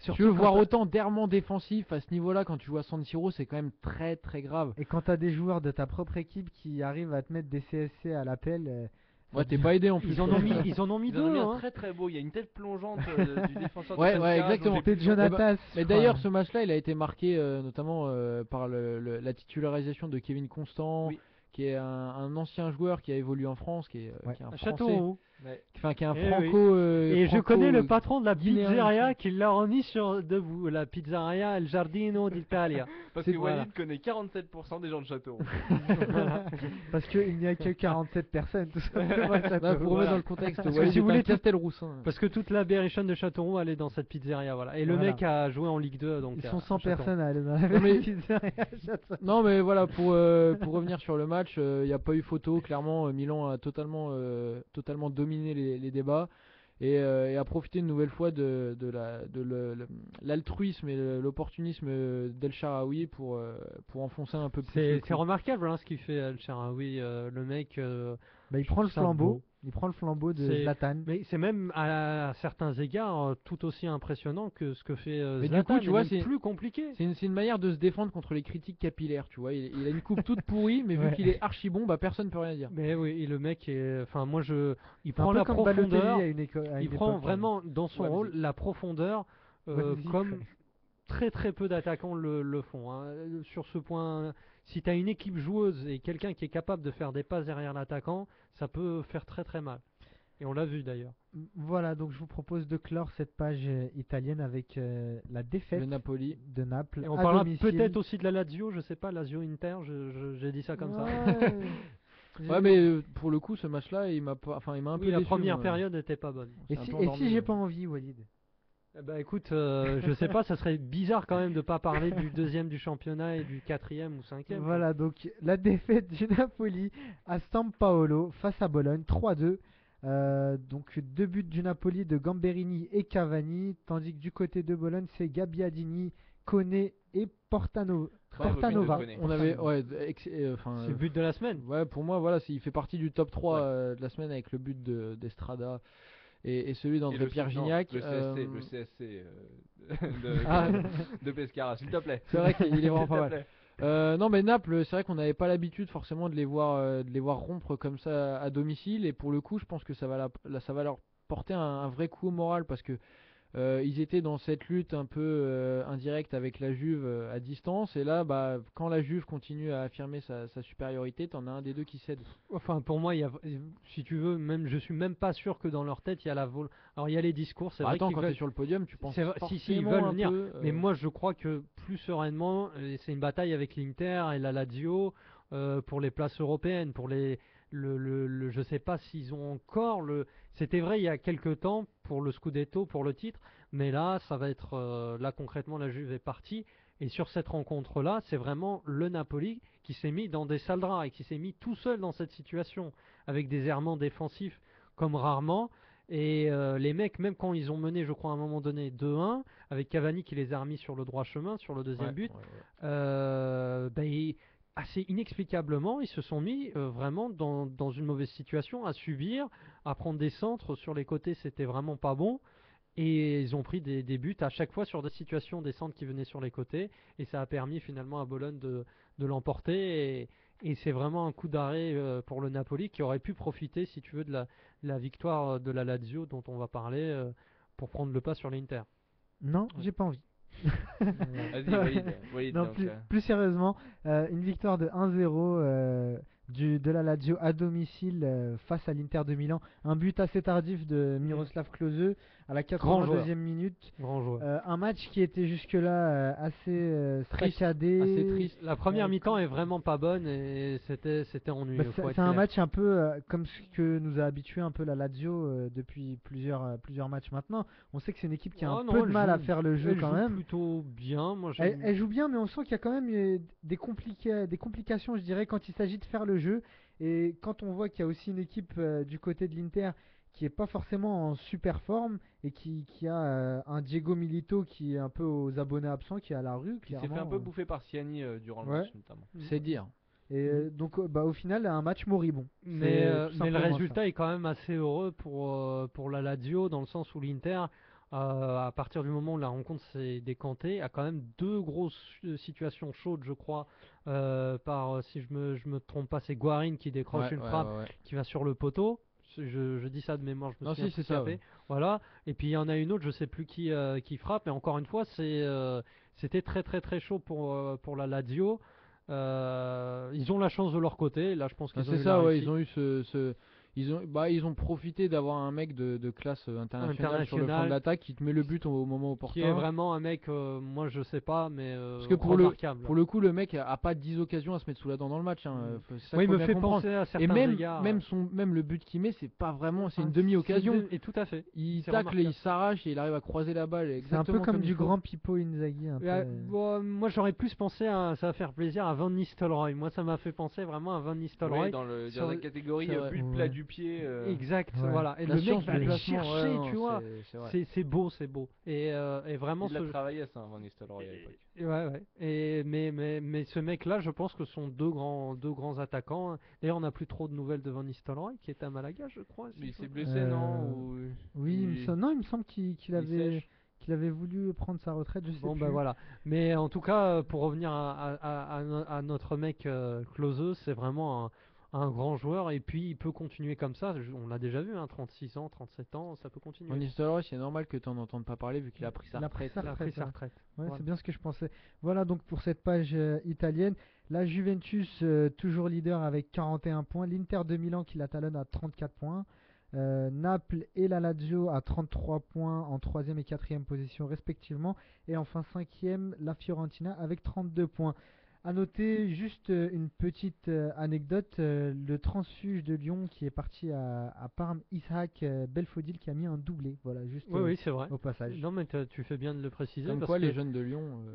tu veux voir autant d'errements défensifs à ce niveau-là quand tu joues à San Siro, c'est quand même très très grave. Et quand tu as des joueurs de ta propre équipe qui arrivent à te mettre des CSC à l'appel. Ouais, t'es pas aidé en plus. Ils en ont mis deux. Un très très beau. Il y a une tête plongeante du défenseur. Ouais, exactement. C'était Jonatas. Mais d'ailleurs, ce match-là, il a été marqué notamment par la titularisation de Kevin Constant, qui est un ancien joueur qui a évolué en France, qui est un Châteauroux. Qui est un franco. Et je connais le patron de la guinéen, pizzeria qui l'a remis sur debout, la pizzeria El Giardino d'Italia. Parce que Walid connaît 47% des gens de Châteauroux. Parce qu'il n'y a que 47 personnes, tout simplement. Pour remettre dans le contexte, si vous voulez Castelroussin. Parce que toute la berrichonne de Châteauroux allait dans cette pizzeria, voilà. Et le mec a joué en Ligue 2, donc. Ils sont 100 personnes à aller dans la pizzeria. Non, mais voilà, pour revenir sur le match, il n'y a pas eu photo. Clairement, Milan a totalement dominé les débats et a profité une nouvelle fois de l'altruisme et l'opportunisme d'El Shaarawy pour enfoncer un peu plus. C'est remarquable ce qu'il fait El Shaarawy, le mec. Il prend le flambeau. Il prend le flambeau de Zlatan. Mais c'est même à certains égards tout aussi impressionnant que ce que fait mais Zlatan. Du coup, tu vois, c'est plus compliqué. C'est une manière de se défendre contre les critiques capillaires, tu vois. Il a une coupe toute pourrie, mais vu qu'il est archi bon, personne peut rien dire. Mais oui, et le mec est. Enfin, moi, il prend la profondeur. Il prend vraiment dans son rôle la profondeur comme très très peu d'attaquants le font. Sur ce point. Si tu as une équipe joueuse et quelqu'un qui est capable de faire des passes derrière l'attaquant, ça peut faire très très mal. Et on l'a vu d'ailleurs. Voilà, donc je vous propose de clore cette page italienne avec la défaite de Napoli de Naples. Et on parlera peut-être aussi de la Lazio, je sais pas, Lazio Inter, j'ai dit ça comme ça. Ouais, mais pour le coup, ce match-là, il m'a un peu déçu. La première période n'était pas bonne. Et si j'ai pas envie, Walid? Bah écoute, je sais pas, ça serait bizarre quand même de pas parler du deuxième du championnat et du quatrième ou cinquième. Voilà, donc la défaite du Napoli à San Paolo face à Bologne, 3-2. Donc 2 buts du Napoli de Gamberini et Cavani, tandis que du côté de Bologne, c'est Gabbiadini, Koné et Portanova. On avait, c'est le but de la semaine. Ouais, pour moi, voilà, il fait partie du top 3 de la semaine avec le but d'Estrada. Et celui d'André Pierre Gignac. Le CSC de Pescara, s'il te plaît. C'est vrai qu'il est vraiment pas mal. Non, mais Naples, c'est vrai qu'on n'avait pas l'habitude forcément de les voir rompre comme ça à domicile. Et pour le coup, je pense que ça va leur porter un vrai coup au moral parce que ils étaient dans cette lutte un peu indirecte avec la Juve à distance. Et là, quand la Juve continue à affirmer sa supériorité, t'en as un des deux qui cède. Enfin, pour moi, si tu veux, je suis même pas sûr que dans leur tête, il y a la vol. Alors, il y a les discours, c'est vrai. Attends, quand t'es sur le podium, tu penses si, ils veulent venir. Mais moi, je crois que plus sereinement, c'est une bataille avec l'Inter et la Lazio pour les places européennes, pour je sais pas s'ils ont encore C'était vrai il y a quelques temps pour le Scudetto, pour le titre, mais là, ça va être là concrètement la Juve est partie. Et sur cette rencontre-là, c'est vraiment le Napoli qui s'est mis dans des sales draps et qui s'est mis tout seul dans cette situation, avec des errements défensifs comme rarement. Et les mecs, même quand ils ont mené, je crois à un moment donné 2-1, avec Cavani qui les a remis sur le droit chemin, sur le deuxième but, assez inexplicablement, ils se sont mis vraiment dans une mauvaise situation, à subir, à prendre des centres sur les côtés, c'était vraiment pas bon. Et ils ont pris des buts à chaque fois sur des situations, des centres qui venaient sur les côtés. Et ça a permis finalement à Bologne de l'emporter. Et c'est vraiment un coup d'arrêt pour le Napoli qui aurait pu profiter, si tu veux, de la victoire de la Lazio dont on va parler pour prendre le pas sur l'Inter. Non, j'ai pas envie. Vas-y, Walid, non, plus sérieusement, une victoire de 1-0 de la Lazio à domicile face à l'Inter de Milan. Un but assez tardif de Miroslav Klose à la 82e minute. Grand joueur. Un match qui était jusque-là assez saccadé. Assez triste. La première mi-temps est vraiment pas bonne et c'était ennuyeux. C'est un match un peu comme ce que nous a habitué un peu la Lazio depuis plusieurs matchs maintenant. On sait que c'est une équipe qui a un peu de mal à faire le jeu quand même. Elle joue plutôt bien. Elle joue bien, mais on sent qu'il y a quand même des complications, je dirais, quand il s'agit de faire le jeu. Et quand on voit qu'il y a aussi une équipe du côté de l'Inter qui est pas forcément en super forme et qui a un Diego Milito qui est un peu aux abonnés absents, qui est à la rue. Il s'est fait un peu bouffer par Siani durant le match notamment. C'est dire. Et donc au final un match moribond. Mais le résultat est quand même assez heureux pour la Lazio, dans le sens où l'Inter, à partir du moment où la rencontre s'est décantée, a quand même 2 grosses situations chaudes, je crois, si je me trompe pas, c'est Guarin qui décroche une frappe qui va sur le poteau. Je dis ça de mémoire, je me souviens c'est ça. Voilà. Et puis il y en a une autre, je sais plus qui frappe, mais encore une fois, c'était très très très chaud pour la Lazio. Ils ont la chance de leur côté. Là, je pense qu'ils ont eu la réussite. Ils ont eu ils ont profité d'avoir un mec de classe internationale sur le front de l'attaque qui te met le but au moment opportun. Qui est vraiment un mec, moi je sais pas, mais parce que pour le coup, le mec a pas 10 occasions à se mettre sous la dent dans le match. Il me fait penser à certains égards. Même le but qu'il met, c'est pas vraiment, c'est une demi-occasion. Et tout à fait. Il tacle, il s'arrache et il arrive à croiser la balle. C'est un peu comme du grand Pippo Inzaghi. Moi j'aurais plus pensé ça va faire plaisir à Van Nistelrooy. Moi ça m'a fait penser vraiment à Van Nistelrooy. Dans la catégorie but plat du pied. Exact, voilà. Et le mec va aller chercher, tu vois. C'est beau. Et vraiment. Il a travaillé ça, Van Nistelrooy à l'époque. Ouais. Mais ce mec-là, je pense que sont deux grands attaquants. D'ailleurs, on n'a plus trop de nouvelles de Van Nistelrooy, qui est à Malaga, je crois. Mais il s'est blessé, non? Oui, il me semble qu'il avait voulu prendre sa retraite, je sais plus. Voilà. Mais en tout cas, pour revenir à notre mec Klose, c'est vraiment un grand joueur, et puis il peut continuer comme ça. On l'a déjà vu, 36 ans, 37 ans, ça peut continuer. Van Nistelrooy, c'est normal que tu n'en entendes pas parler vu qu'il a pris sa retraite. Ouais, c'est bien ce que je pensais. Voilà donc pour cette page italienne. La Juventus toujours leader avec 41 points. L'Inter de Milan qui la talonne à 34 points. Naples et la Lazio à 33 points en 3e et 4e position respectivement. Et enfin 5e la Fiorentina avec 32 points. A noter juste une petite anecdote, le transfuge de Lyon qui est parti à Parme, Ishak Belfodil, qui a mis un doublé, voilà, juste c'est vrai. au passage. Non mais tu fais bien de le préciser. Comme quoi les jeunes de Lyon...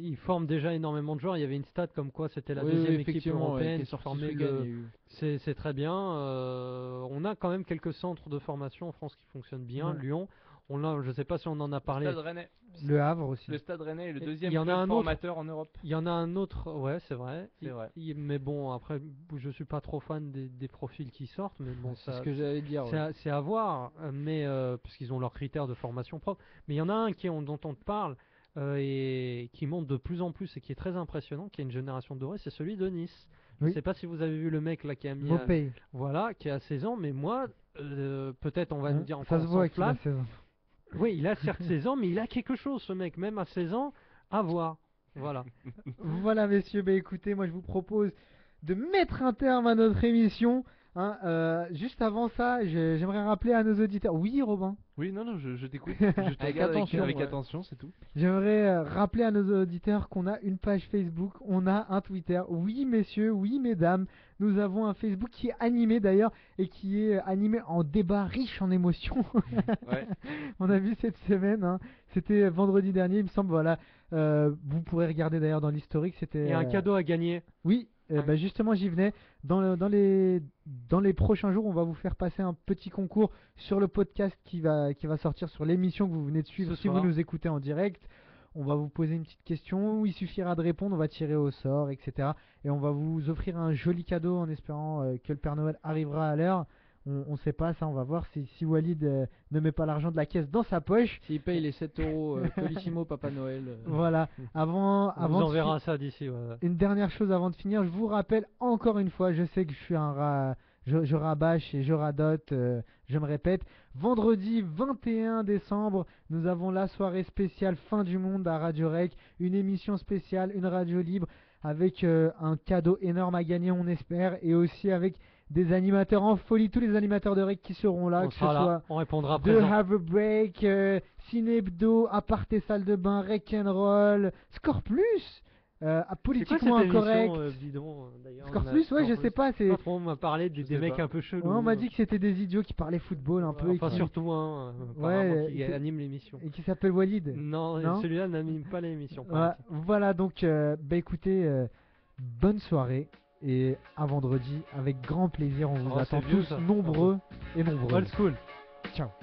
ils forment déjà énormément de joueurs, il y avait une stat comme quoi c'était la deuxième équipe européenne qui formait c'est très bien. On a quand même quelques centres de formation en France qui fonctionnent bien, Lyon. Je ne sais pas si on en a parlé. Le Stade Rennais. Le Havre aussi. Le Stade Rennais est le deuxième club formateur en Europe. Il y en a un autre, ouais, c'est vrai. Mais bon, après, je suis pas trop fan des profils qui sortent, mais bon, c'est ce que j'allais dire. C'est à voir, mais parce qu'ils ont leurs critères de formation propre. Mais il y en a un dont on te parle et qui monte de plus en plus et qui est très impressionnant, qui a une génération dorée, c'est celui de Nice. Je sais pas si vous avez vu le mec là qui a mis qui a 16 ans, mais moi peut-être on va nous dire encore ça se voit qu'il a 16 ans. Oui, il a certes 16 ans, mais il a quelque chose, ce mec, même à 16 ans, à voir. Voilà. Voilà, messieurs, écoutez, moi je vous propose de mettre un terme à notre émission. Juste avant ça, j'aimerais rappeler à nos auditeurs. Oui, Robin. Oui, non, je t'écoute. Je te regarde avec attention, c'est tout. J'aimerais rappeler à nos auditeurs qu'on a une page Facebook, on a un Twitter. Oui, messieurs, oui, mesdames, nous avons un Facebook qui est animé d'ailleurs et qui est animé en débat riche en émotions. On a vu cette semaine, c'était vendredi dernier, il me semble. Voilà, vous pourrez regarder d'ailleurs dans l'historique. C'était. Il y a un cadeau à gagner. Oui. Justement, j'y venais. Dans les prochains jours, on va vous faire passer un petit concours sur le podcast qui va sortir sur l'émission que vous venez de suivre si vous nous écoutez en direct. On va vous poser une petite question où il suffira de répondre, on va tirer au sort, etc. Et on va vous offrir un joli cadeau en espérant que le Père Noël arrivera à l'heure. On sait pas ça, on va voir si Walid ne met pas l'argent de la caisse dans sa poche. S'il paye les 7 euros Colissimo Papa Noël. Voilà, on vous enverra ça d'ici. Une dernière chose avant de finir, je vous rappelle encore une fois, je sais que je suis un rat, je rabâche et je radote, je me répète. Vendredi 21 décembre, nous avons la soirée spéciale Fin du Monde à Radio Rec, une émission spéciale, une radio libre avec un cadeau énorme à gagner on espère, et aussi avec des animateurs en folie, tous les animateurs de Rec qui seront là, que ce soit on répondra The Have a Break, Cinebdo, Aparté Salle de Bain, Rec and Roll, Score Plus, Politiquement Incorrect. Score Plus, je sais pas. On m'a parlé des mecs un peu chelous. On m'a dit que c'était des idiots qui parlaient football un peu. Enfin, surtout qui anime l'émission. Et qui s'appelle Walid. Non, celui-là n'anime pas l'émission. Voilà, donc, écoutez, bonne soirée. Et à vendredi, avec grand plaisir, on vous attend tous nombreux et nombreux. Old school. Ciao.